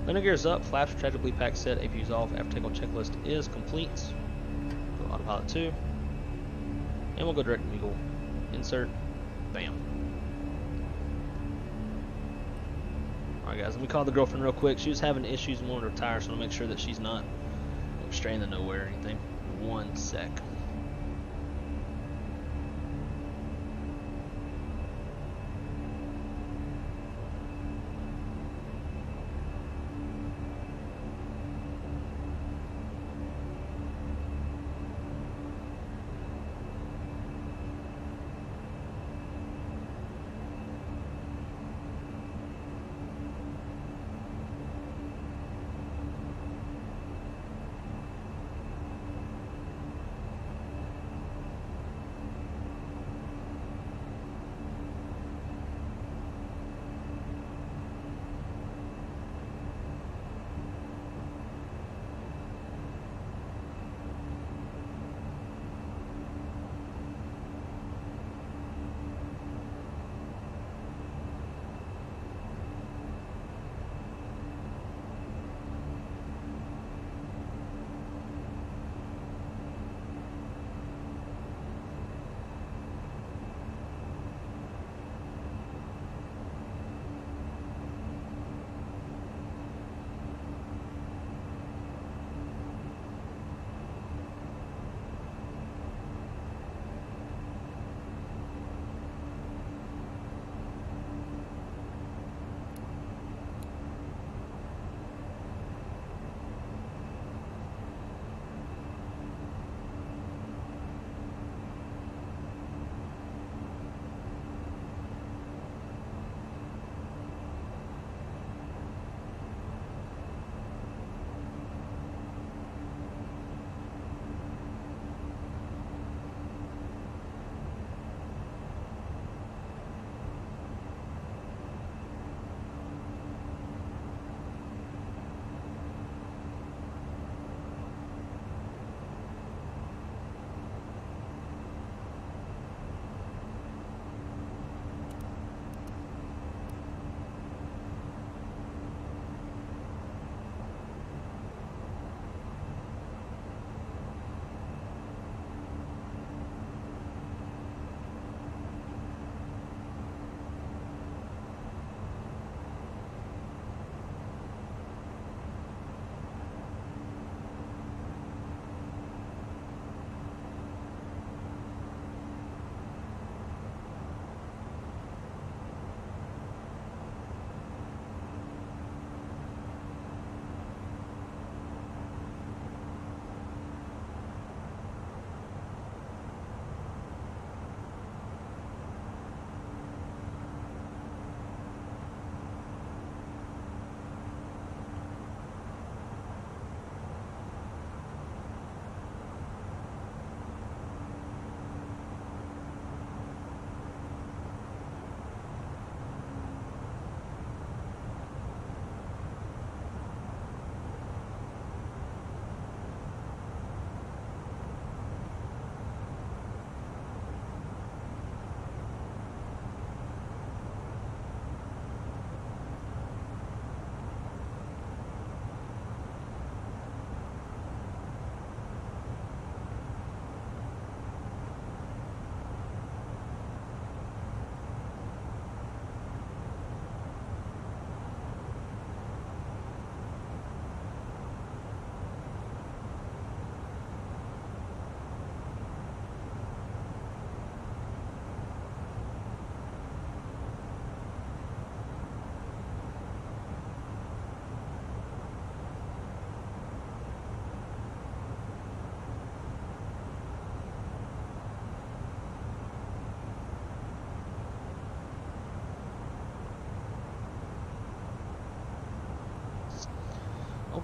Landing gears up, flaps tragically packed set, APUs off, after takeoff checklist is complete. Go autopilot 2. And we'll go direct MEEGL. Insert, bam. Alright guys, let me call the girlfriend real quick. She was having issues and wanted to retire, so I want to make sure that she's not stranded nowhere or anything. 1 sec.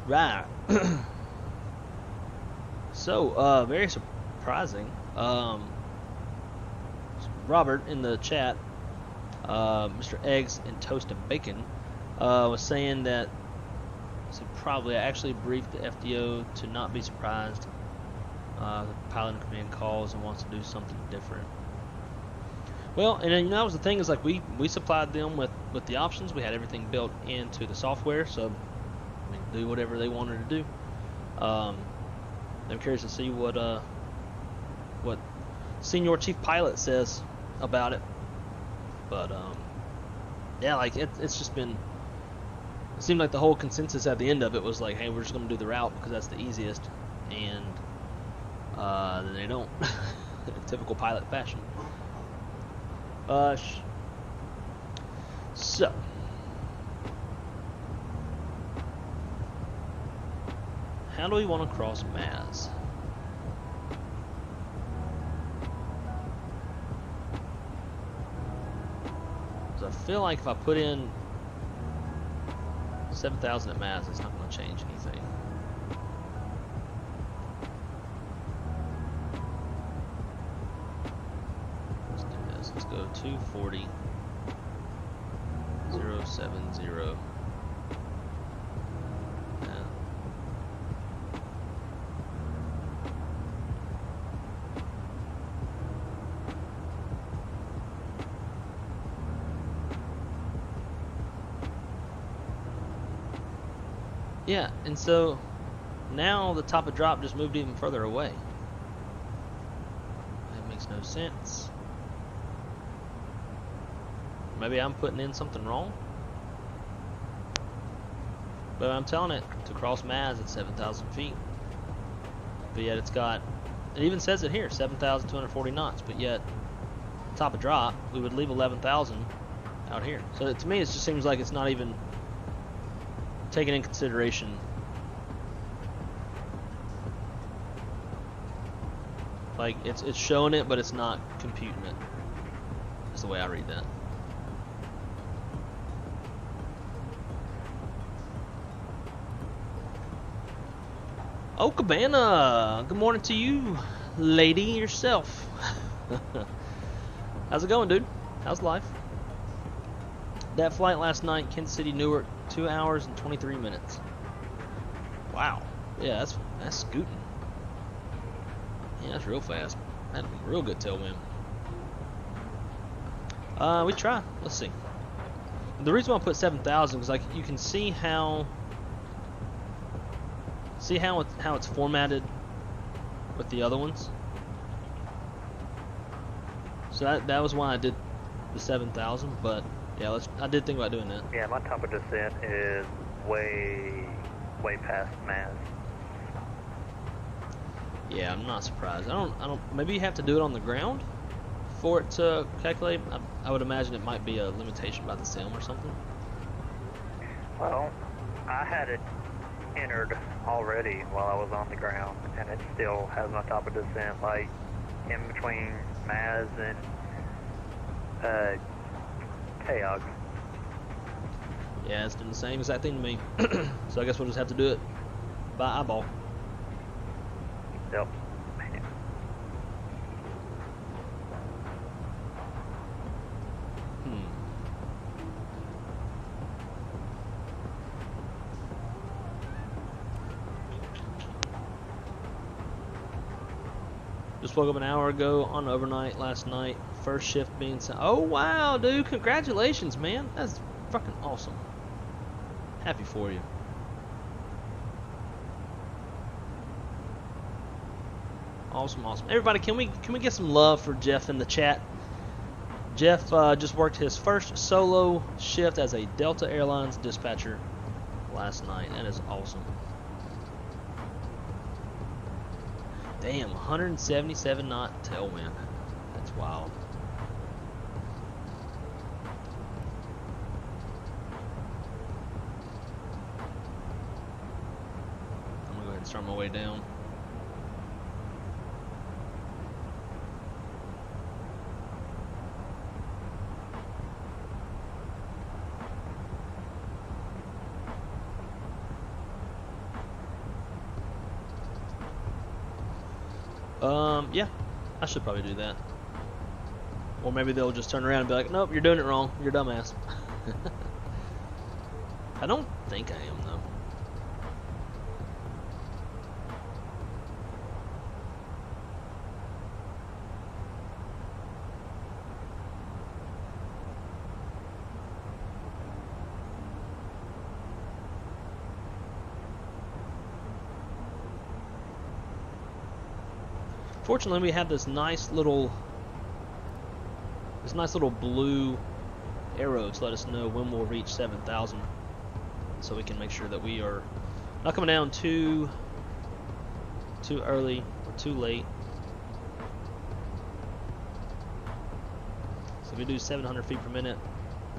Right. So, very surprising. Robert in the chat, Mr. Eggs and Toast and Bacon, was saying that probably I actually briefed the FDO to not be surprised. The pilot in command calls and wants to do something different. Well, and then, that was the thing, is like we supplied them with the options. We had everything built into the software, so I mean, do whatever they wanted to do. I'm curious to see what Senior Chief Pilot says about it. But yeah, like it's just been. It seemed like the whole consensus at the end of it was like, hey, we're just going to do the route because that's the easiest, and then they don't. Typical pilot fashion. So. How do we want to cross Maz? So I feel like if I put in 7,000 at Maz, it's not going to change anything. Let's do this. Let's go 240 070. Yeah, and so now the top of drop just moved even further away. That makes no sense. Maybe I'm putting in something wrong. But I'm telling it to cross Maz at 7,000 feet. But yet it's got, it even says it here, 7,240 knots. But yet, top of drop, we would leave 11,000 out here. So to me, it just seems like it's not even taken in consideration. Like it's showing it, but it's not computing it. That's the way I read that. Oh, Cabana, good morning to you, lady yourself. How's it going, dude? How's life? That flight last night, Kansas City, Newark, 2 hours and 23 minutes. Wow. Yeah, that's scooting. Yeah, that's real fast. That's a real good tailwind. We try. Let's see. The reason why I put 7,000 is like you can see how it's formatted with the other ones. So that was why I did the 7,000, but yeah, I did think about doing that. Yeah, my top of descent is way past Maz. Yeah, I'm not surprised. I don't. Maybe you have to do it on the ground for it to calculate. I would imagine it might be a limitation by the sim or something. Well, I had it entered already while I was on the ground, and it still has my top of descent, like in between Maz and TAYOG. Yeah, it's doing the same exact thing to me. So I guess we'll just have to do it by eyeball. Yep. Just woke up an hour ago on overnight last night. First shift being sent. Oh wow, dude! Congratulations, man. That's fucking awesome. Happy for you. Awesome, awesome. Everybody, can we get some love for Jeff in the chat? Jeff just worked his first solo shift as a Delta Airlines dispatcher last night. That is awesome. Damn, 177 knot tailwind. That's wild. I'm gonna go ahead and start my way down. Yeah, I should probably do that. Or maybe they'll just turn around and be like, nope, you're doing it wrong. You're a dumbass. I don't think I am, though. Fortunately, we have this nice little blue arrow to let us know when we'll reach 7,000, so we can make sure that we are not coming down too early or too late. So if we do 700 feet per minute,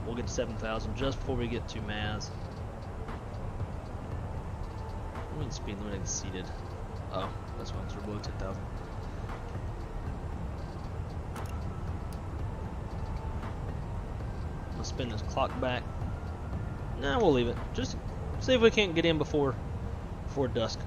we'll get to 7,000 just before we get to MAS. I mean, speed limit exceeded. Oh, that's why we're below 10,000. Let's spin this clock back. Nah, we'll leave it. Just see if we can't get in before dusk.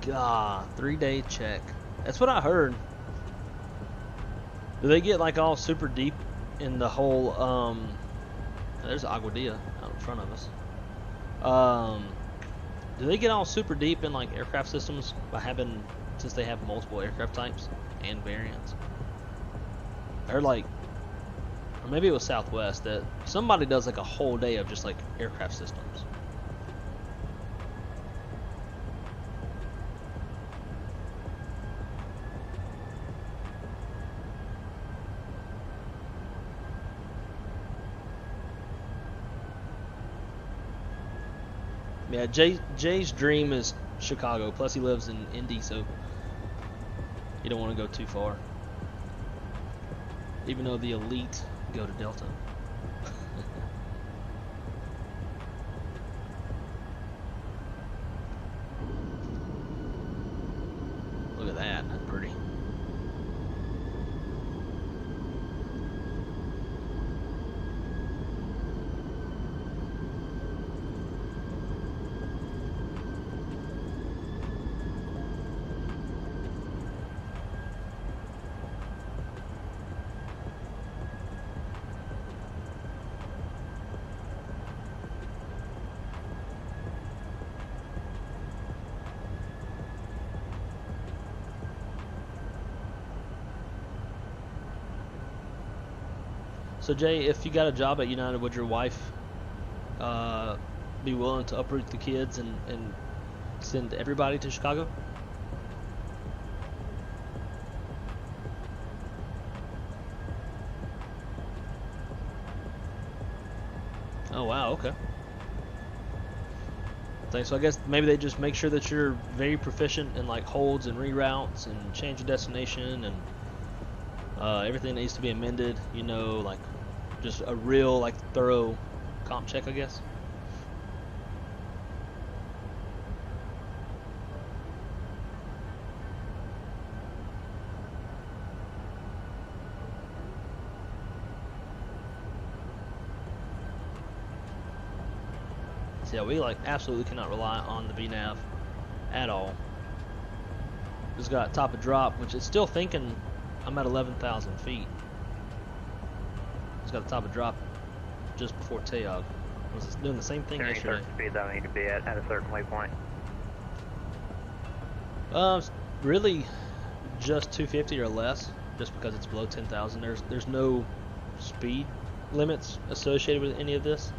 God, 3-day check. That's what I heard. Do they get like all super deep in the whole, there's Aguadilla out in front of us. Do they get all super deep in like aircraft systems by having, since they have multiple aircraft types and variants? I heard like, or maybe it was Southwest, that somebody does like a whole day of just like aircraft systems. Yeah, Jay's dream is Chicago. Plus, he lives in Indy, so you don't want to go too far. Even though the elite go to Delta. Look at that. That's pretty. So Jay, if you got a job at United, would your wife be willing to uproot the kids and send everybody to Chicago? Oh wow, okay. Thanks. So I guess maybe they just make sure that you're very proficient in like holds and reroutes and change of destination and everything that needs to be amended, you know, like just a real like thorough comp check, I guess. So yeah, we like absolutely cannot rely on the VNAV at all. Just got top of drop, which is still thinking I'm at 11,000 feet. Just got the top of drop just before TAYOG. I was doing the same thing yesterday. Certain speed that I need to be at a certain waypoint. Really just 250 or less, just because it's below 10,000. There's no speed limits associated with any of this.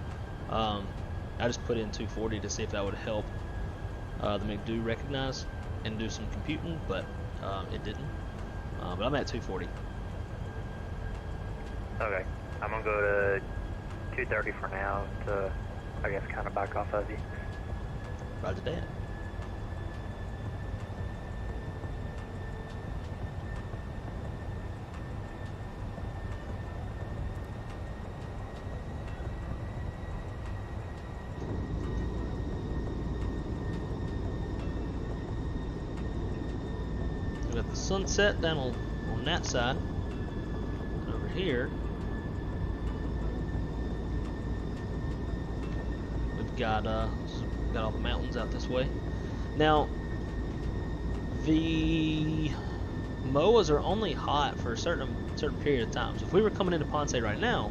I just put in 240 to see if that would help the McDo recognize and do some computing, but it didn't. But I'm at 240. Okay, I'm gonna go to 230 for now to, I guess, kind of back off of you. Roger that. the sunset down on that side. And over here, we've got all the mountains out this way. Now, the MOAs are only hot for a certain period of time. So if we were coming into Ponce right now,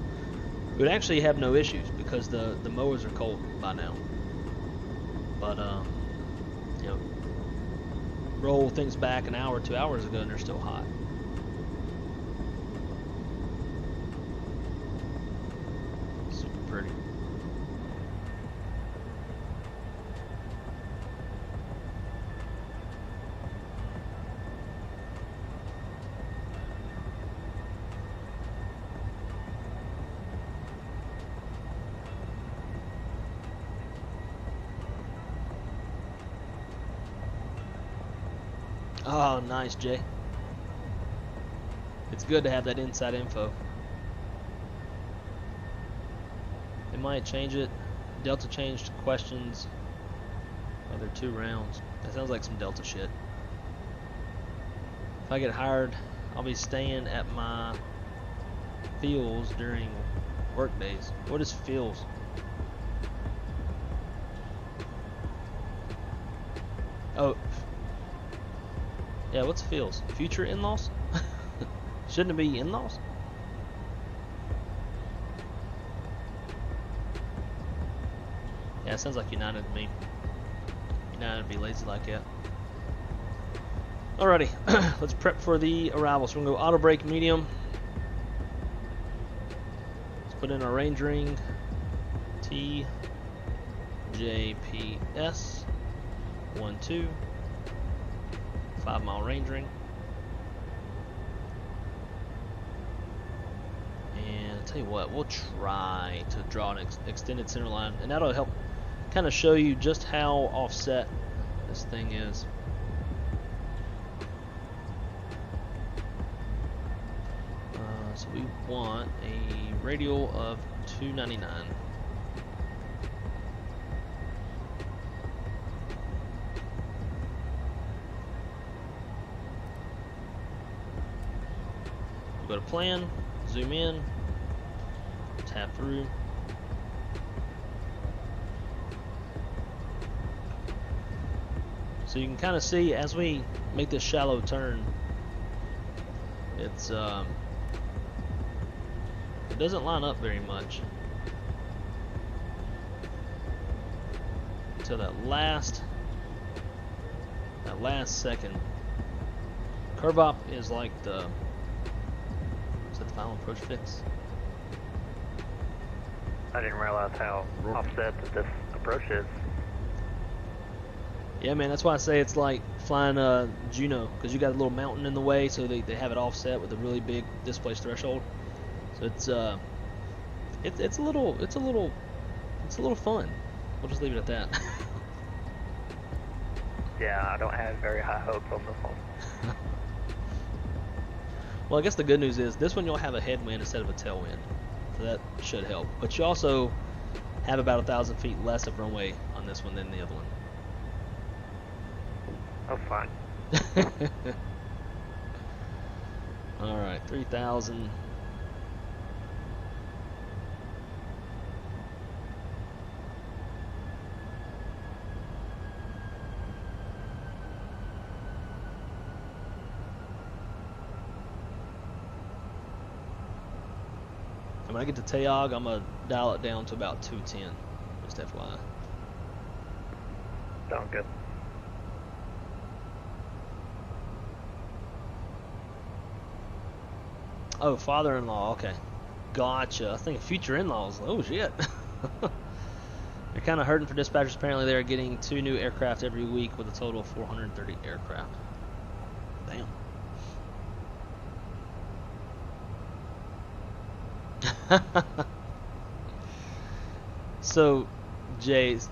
we would actually have no issues because the MOAs are cold by now. But you know, roll things back an hour, 2 hours ago, and they're still hot. Super pretty. Oh, nice, Jay. It's good to have that inside info. They might change it. Delta changed questions. Oh, they're 2 rounds. That sounds like some Delta shit. If I get hired, I'll be staying at my fields during work days. What is fields? Oh. Yeah, what's feels? Future in-laws? Shouldn't it be in-laws? Yeah, it sounds like United to me. United would be lazy like that. Alrighty, let's prep for the arrival. So we're going to go auto brake medium. Let's put in our range ring. TJPS 12. 5-mile range ring. And I'll tell you what, we'll try to draw an extended center line, and that'll help kind of show you just how offset this thing is. So we want a radial of 299. Go to plan, zoom in, tap through. So you can kind of see as we make this shallow turn, it's it doesn't line up very much until that last second. Curve up is like the final approach fix. I didn't realize how offset that this approach is. Yeah, man, that's why I say it's like flying a Juno, because you got a little mountain in the way, so they have it offset with a really big displaced threshold. So it's a little fun. We'll just leave it at that. Yeah, I don't have very high hopes on this one. Well, I guess the good news is this one you'll have a headwind instead of a tailwind, so that should help. But you also have about 1,000 feet less of runway on this one than the other one. Oh, fine. All right, 3,000. And when I get to TAYOG, I'm going to dial it down to about 210, just FYI. Sounds good. Oh, father-in-law, okay. Gotcha. I think future in-laws. Oh, shit. They're kind of hurting for dispatchers. Apparently, they're getting 2 new aircraft every week with a total of 430 aircraft. Damn. So, Jay's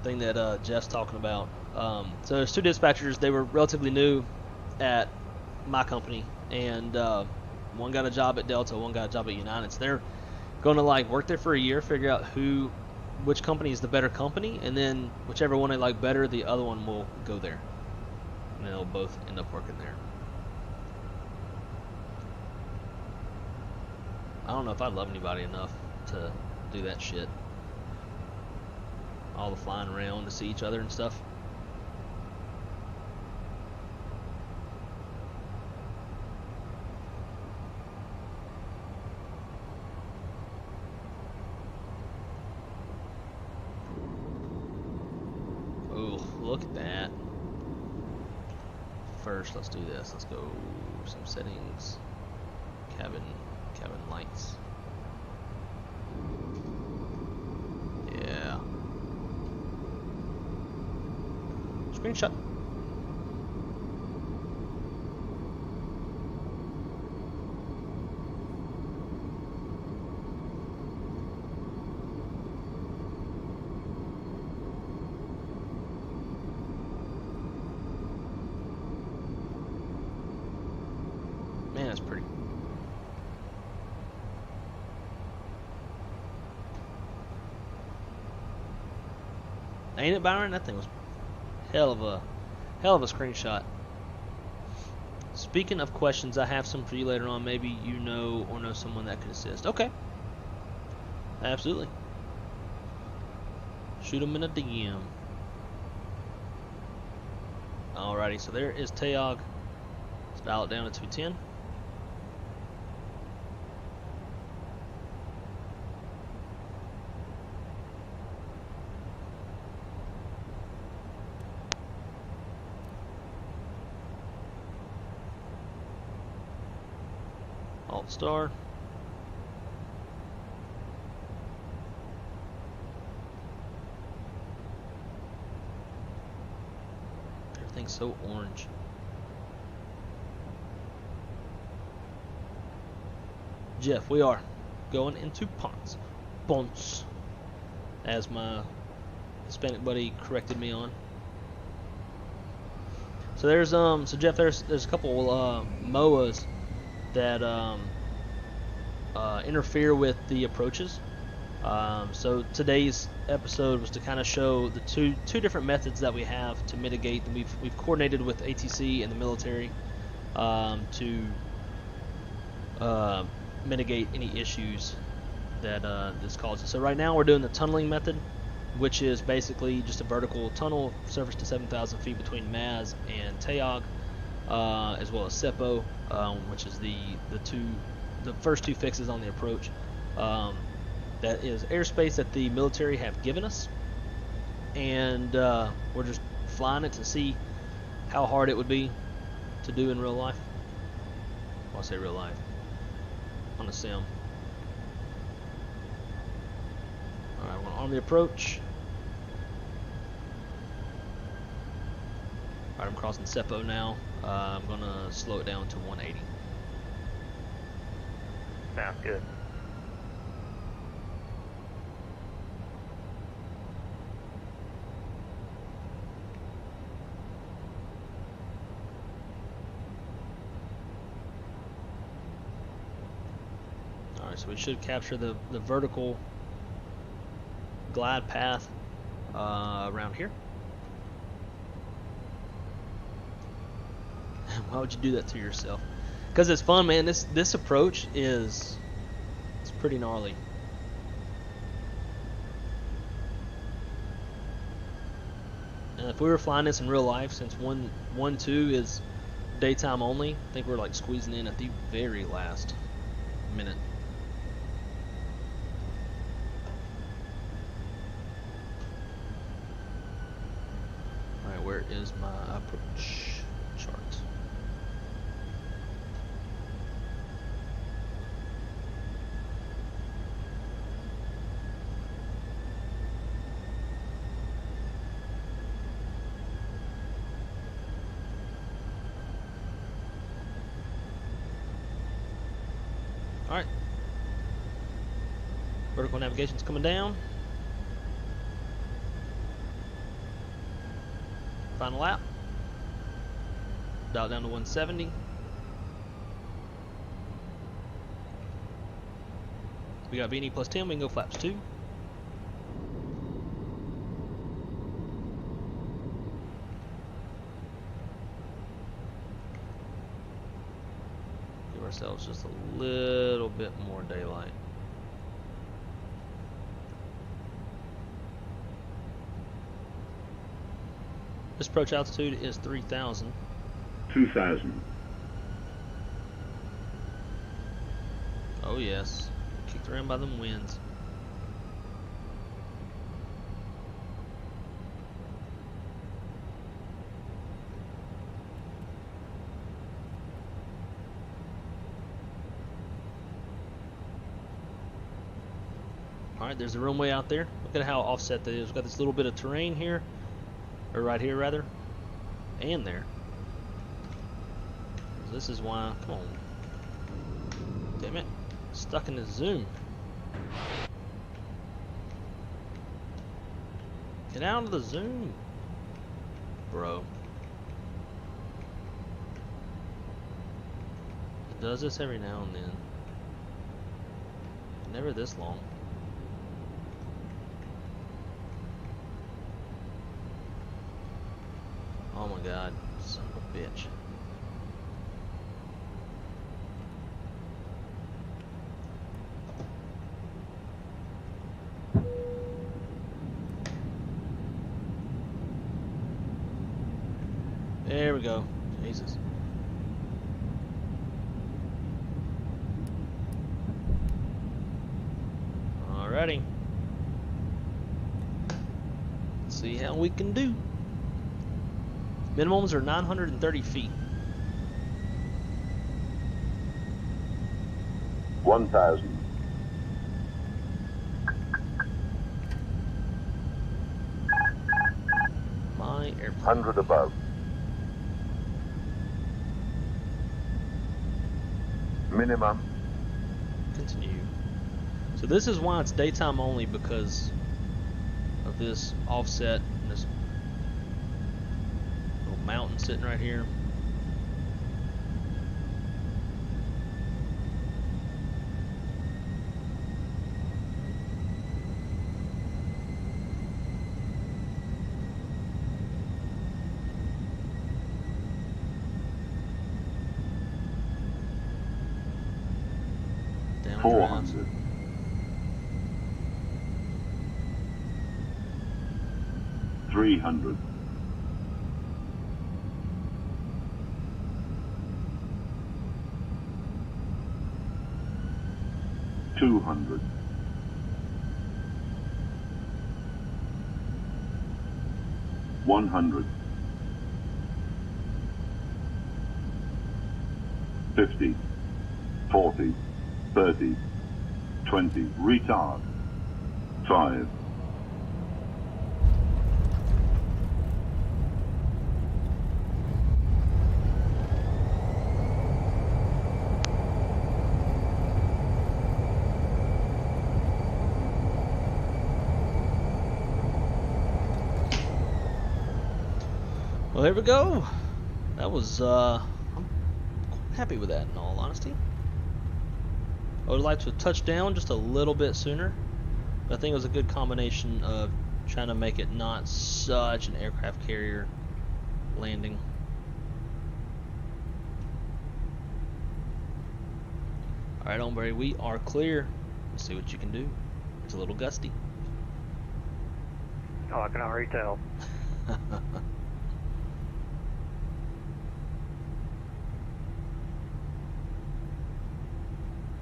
thing that Jeff's talking about. So there's 2 dispatchers. They were relatively new at my company, and one got a job at Delta, one got a job at United. So they're going to like work there for a year, figure out which company is the better company, and then whichever one they like better, the other one will go there, and they'll both end up working there. I don't know if I love anybody enough to do that shit. All the flying around to see each other and stuff. Oh, look at that. First, let's do this. Let's go some settings. Cabin lights. Yeah. Screenshot. Man, that's pretty. Ain't it, Byron? That thing was hell of a screenshot. Speaking of questions, I have some for you later on. Maybe you know or know someone that could assist. Okay. Absolutely. Shoot them in a DM. Alrighty, so there is TAYOG. Let's dial it down to 210. Alt star. Everything's so orange. Jeff, we are going into Ponce, as my Hispanic buddy corrected me on. So there's so Jeff, there's a couple MOAs that interfere with the approaches. So today's episode was to kind of show the two different methods that we have to mitigate. We've coordinated with ATC and the military to mitigate any issues that this causes. So right now we're doing the tunneling method, which is basically just a vertical tunnel surface to 7,000 feet between MAZ and TAYOG, as well as SEPO, which is the first two fixes on the approach. That is airspace that the military have given us, and we're just flying it to see how hard it would be to do in real life. Well, I say real life, on a sim. Alright, we're on the approach. Alright, I'm crossing SEPO now. I'm gonna slow it down to 180. Sounds good. Alright, so we should capture the vertical glide path around here. Why would you do that to yourself? Because it's fun, man. This approach it's pretty gnarly. And if we were flying this in real life, since 1.2 is daytime only, I think we're like squeezing in at the very last minute. Alright, where is my approach chart? Alright. Vertical navigation's coming down. Final lap. Dial down to 170. We got VNE plus 10, we can go flaps 2. Give ourselves just a little bit more daylight. This approach altitude is 3,000. 2,000. Oh yes, kicked around by them winds. Alright, there's the runway out there. Look at how offset that is. We've got this little bit of terrain here, or right here rather, and there. This is why, come on. Damn it, stuck in the zoom. Get out of the zoom, bro. It does this every now and then. Never this long. Oh my god, son of a bitch. There we go. Jesus. Alrighty. Let's see how we can do. Minimums are 930 feet. 1,000. My airplane. 100 above. Minimum. Continue. So this is why it's daytime only, because of this offset and this little mountain sitting right here. Down 400. 300. 200. 100. 50. 40. 30. 20. Retard. 5. Well, there we go. That was, I'm quite happy with that, in all honesty. I would like to have touched down just a little bit sooner, but I think it was a good combination of trying to make it not such an aircraft carrier landing. Alright, Ombre, we are clear. Let's see what you can do. It's a little gusty. Oh, I can already tell.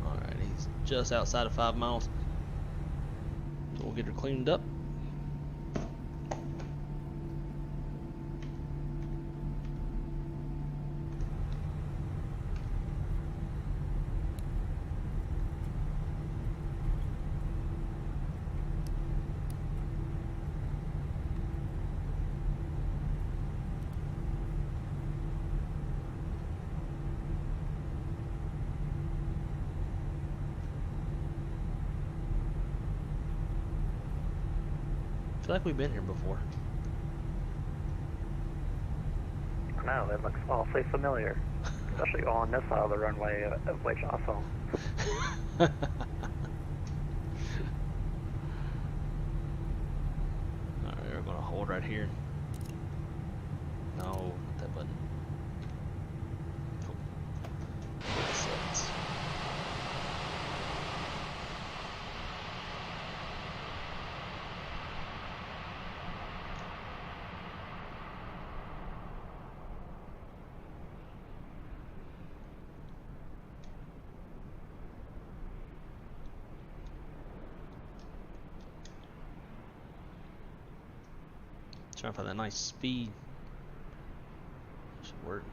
Alright, he's just outside of 5 miles. So we'll get her cleaned up. I feel like we've been here before. I know, it looks awfully familiar. Especially on this side of the runway, of which I saw. Alright, we're gonna hold right here. No, not that button. Cool. Sets. Trying to find that nice speed. Should work.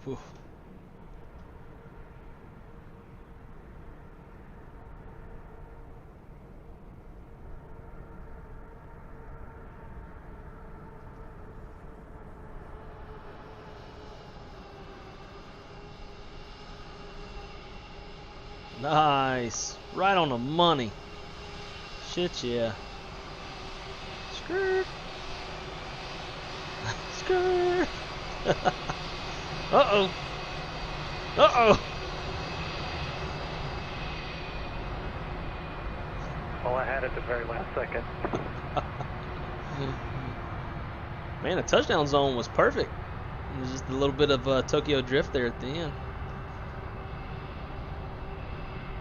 Whew. Nice. Right on the money. Shit, yeah. Skirt. Skirt. Uh-oh. Uh-oh. All I had at the very last second. Man, the touchdown zone was perfect. It was just a little bit of Tokyo drift there at the end.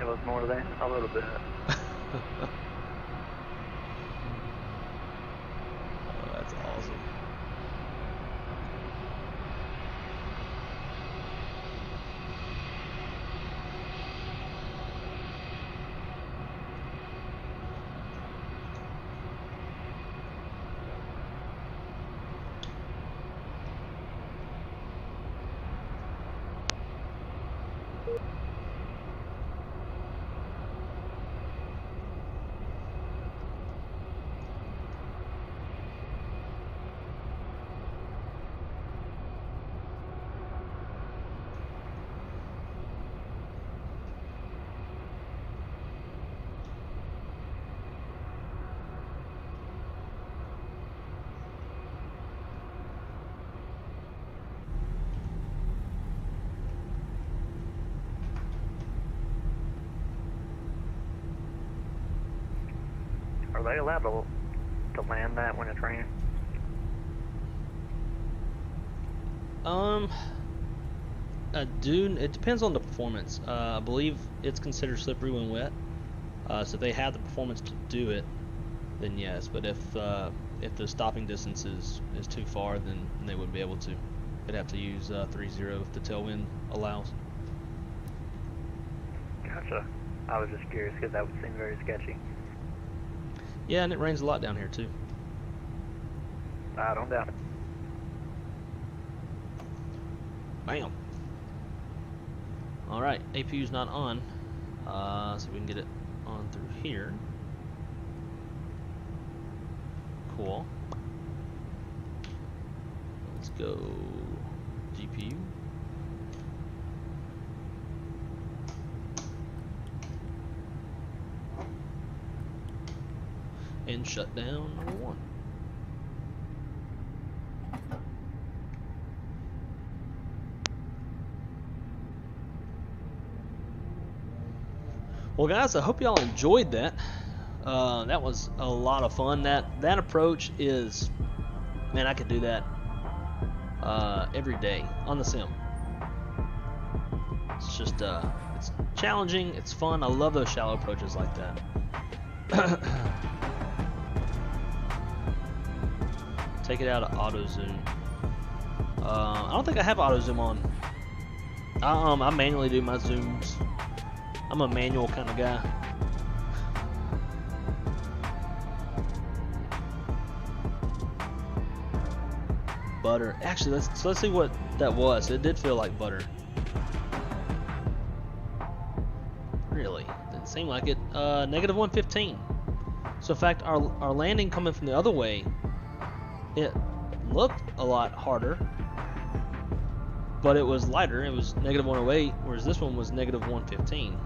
It was more than a little bit. Oh, that's awesome. Are they allowed to land that when it's raining? It depends on the performance. I believe it's considered slippery when wet. So if they have the performance to do it, then yes. But if the stopping distance is too far, then they wouldn't be able to. They'd have to use 3-0 if the tailwind allows. Gotcha. I was just curious because that would seem very sketchy. Yeah, and it rains a lot down here too. I don't doubt it. Bam. All right, APU's not on, so we can get it on through here. Cool. Let's go GPU. And shut down number 1. Well, guys, I hope y'all enjoyed that. That was a lot of fun. That approach is, man, I could do that every day on the sim. It's just it's challenging. It's fun. I love those shallow approaches like that. Take it out of auto zoom. I don't think I have auto zoom on. I manually do my zooms. I'm a manual kind of guy. Butter. Actually, let's see what that was. It did feel like butter. Really? Didn't seem like it. Negative 115. So in fact, our landing coming from the other way, it looked a lot harder, but it was lighter. It was negative 108, whereas this one was negative 115.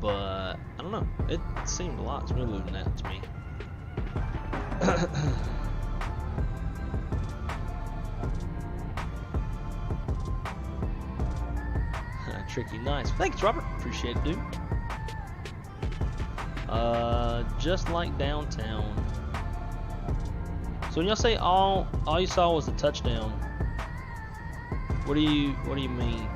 But I don't know. It seemed a lot smoother than that to me. Tricky, nice. Thanks, Robert. Appreciate it, dude. Just like downtown. So when y'all say all you saw was the touchdown, what do you mean?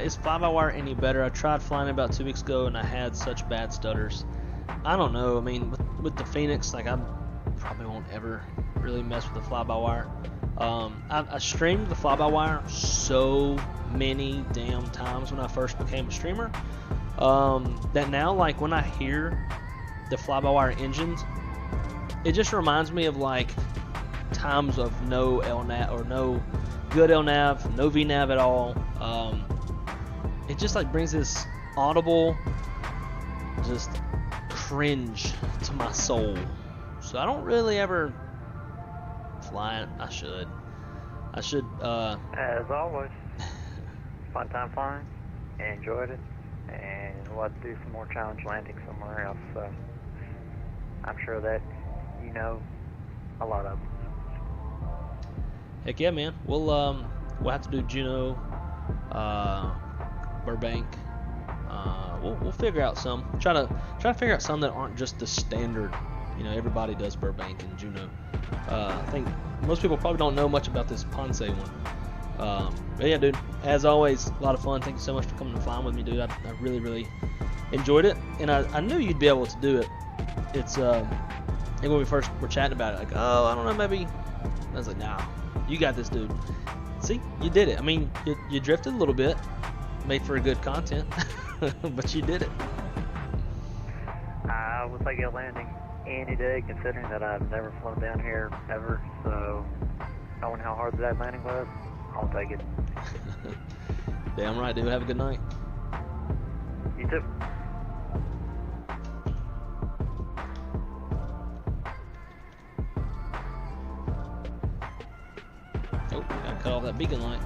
Is fly-by-wire any better? I tried flying about 2 weeks ago and I had such bad stutters. I don't know. I mean, with the Fenix, like I probably won't ever really mess with the fly-by-wire. I streamed the fly-by-wire so many damn times when I first became a streamer that now, like when I hear the fly-by-wire engines, it just reminds me of like times of no LNAV or no good LNAV, no VNAV at all. It just like brings this audible just cringe to my soul. So I don't really ever fly it. I should. As always, fun time flying. Enjoyed it, and we'll have to do some more challenge landing somewhere else. So I'm sure that you know a lot of them. Heck yeah, man. We'll have to do Juneau, Burbank. We'll figure out some. Try to figure out some that aren't just the standard. You know, everybody does Burbank and Juneau. I think most people probably don't know much about this Ponce one. But yeah, dude, as always, a lot of fun. Thank you so much for coming and flying with me, dude. I really, really enjoyed it, and I knew you'd be able to do it. It's and when we first were chatting about it, like, oh, I don't know, maybe. I was like, nah, you got this, dude. See, you did it. I mean, you drifted a little bit, made for a good content, but you did it. I will take a landing any day, considering that I've never flown down here ever. So, knowing how hard that landing was, I'll take it. Damn right, dude. Have a good night. You too. Oh, gotta cut off that beacon light.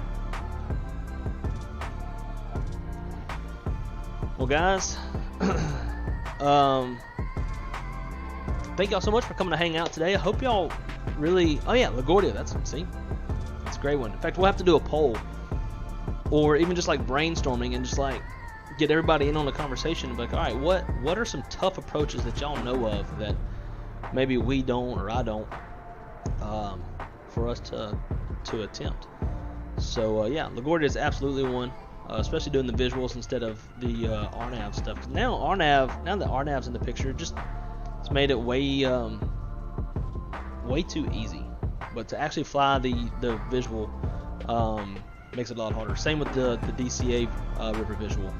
Well, guys, thank y'all so much for coming to hang out today. I hope y'all really. Oh yeah, LaGuardia. That's a great one. In fact, we'll have to do a poll, or even just like brainstorming and just like get everybody in on the conversation and be like, all right, what are some tough approaches that y'all know of that maybe we don't or I don't, for us to attempt. So yeah, LaGuardia is absolutely one. Especially doing the visuals instead of the RNAV stuff. 'Cause now that RNAV's in the picture, it's made it way too easy. But to actually fly the visual makes it a lot harder. Same with the DCA river visual.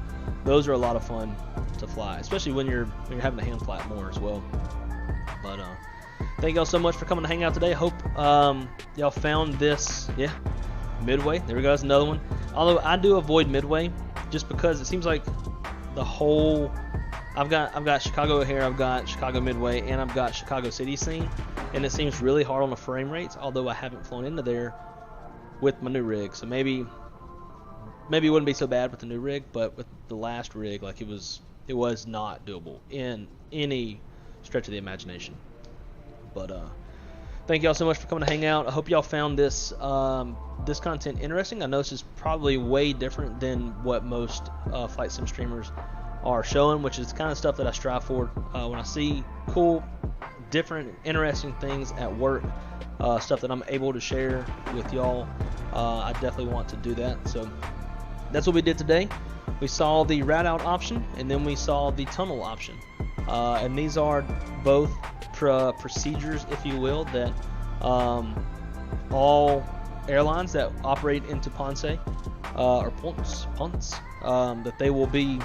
Those are a lot of fun to fly, especially when you're having to hand fly it more as well. But thank y'all so much for coming to hang out today. Hope y'all found this. Yeah, Midway. There we go. That's another one. Although I do avoid Midway, just because it seems like the whole. I've got Chicago O'Hare, I've got Chicago Midway, and I've got Chicago City Scene, and it seems really hard on the frame rates. Although I haven't flown into there with my new rig, so maybe it wouldn't be so bad with the new rig, but with the last rig, like it was not doable in any stretch of the imagination. But thank y'all so much for coming to hang out. I hope y'all found this this content interesting. I know this is probably way different than what most flight sim streamers are showing, which is kind of stuff that I strive for. When I see cool, different, interesting things at work, stuff that I'm able to share with y'all, I definitely want to do that. So that's what we did today. We saw the route out option, and then we saw the tunnel option. And these are both procedures, if you will, that all airlines that operate into Ponce or Ponce, that they will be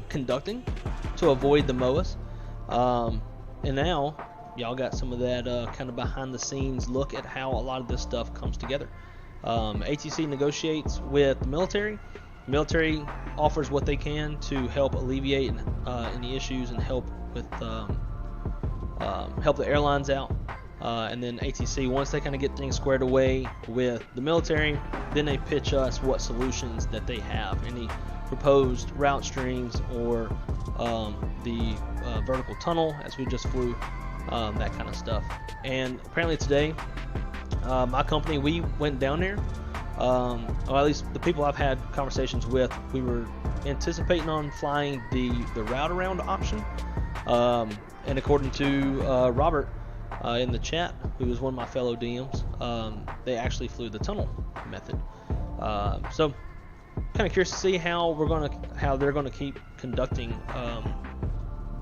conducting to avoid the MOAs. And now y'all got some of that kind of behind the scenes look at how a lot of this stuff comes together. ATC negotiates with the military. The military offers what they can to help alleviate any issues and help with help the airlines out. And then ATC, once they kind of get things squared away with the military, then they pitch us what solutions that they have, any proposed route streams or the vertical tunnel as we just flew, that kind of stuff. And apparently today My company, we went down there. Or at least the people I've had conversations with, we were anticipating on flying the route around option. And according to Robert in the chat, who was one of my fellow DMs, they actually flew the tunnel method. So kind of curious to see how they're gonna keep conducting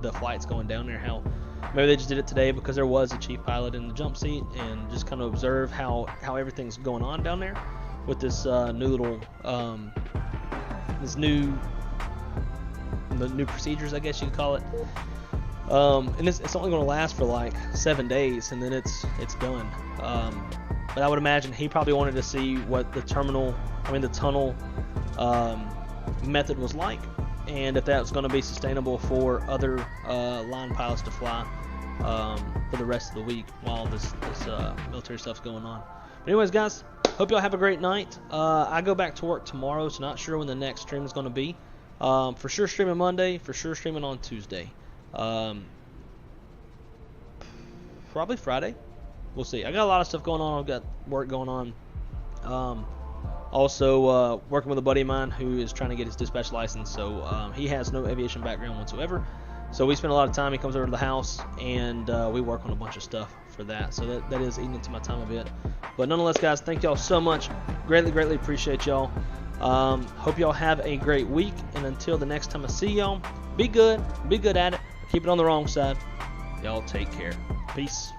the flights going down there. How maybe they just did it today because there was a chief pilot in the jump seat, and just kind of observe how everything's going on down there with this new little the new procedures, I guess you could call it. And it's only going to last for like 7 days, and then it's done. But I would imagine he probably wanted to see what the tunnel method was like, and if that was going to be sustainable for other line pilots to fly for the rest of the week while this military stuff's going on. But anyways, guys, hope y'all have a great night. I go back to work tomorrow, so not sure when the next stream is going to be. For sure streaming Monday, for sure streaming on Tuesday. Probably Friday. We'll see. I got a lot of stuff going on. I've got work going on. Also working with a buddy of mine who is trying to get his dispatch license, so he has no aviation background whatsoever. So we spend a lot of time. He comes over to the house, and we work on a bunch of stuff for that. So that is eating into my time a bit. But nonetheless, guys, thank y'all so much. Greatly appreciate y'all. Hope y'all have a great week, and until the next time I see y'all, be good at it. Keep it on the wrong side. Y'all take care. Peace.